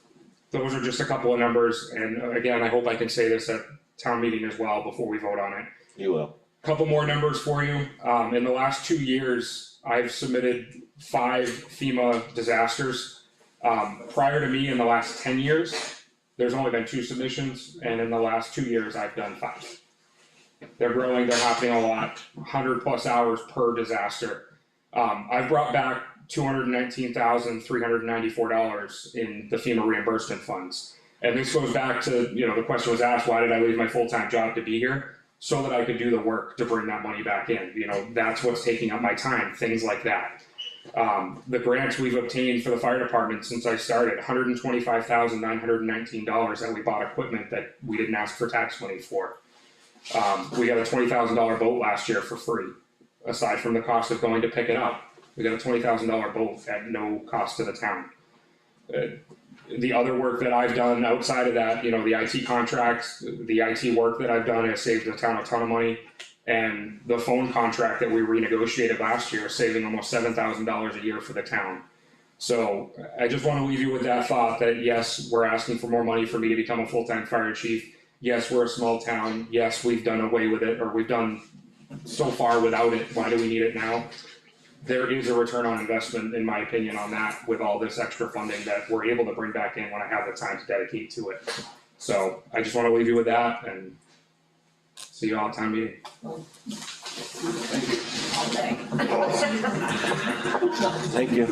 those are just a couple of numbers, and again, I hope I can say this at town meeting as well before we vote on it. You will. Couple more numbers for you. In the last 2 years, I've submitted 5 FEMA disasters. Prior to me, in the last 10 years, there's only been 2 submissions, and in the last 2 years, I've done 5. They're growing, they're happening a lot, 100+ hours per disaster. I've brought back $219,394 in the FEMA reimbursement funds. And this goes back to, you know, the question was asked, why did I leave my full-time job to be here? So that I could do the work to bring that money back in, you know, that's what's taking up my time, things like that. The grants we've obtained for the fire department since I started, $125,919 that we bought equipment that we didn't ask for tax money for. We got a $20,000 boat last year for free, aside from the cost of going to pick it up. We got a $20,000 boat at no cost to the town. The other work that I've done outside of that, you know, the IT contracts, the IT work that I've done has saved the town a ton of money. And the phone contract that we renegotiated last year, saving almost $7,000 a year for the town. So I just wanna leave you with that thought that yes, we're asking for more money for me to become a full-time fire chief. Yes, we're a small town, yes, we've done away with it, or we've done so far without it, why do we need it now? There is a return on investment, in my opinion, on that with all this extra funding that we're able to bring back in when I have the time to dedicate to it. So I just wanna leave you with that and see you all at town meeting. All day. Thank you.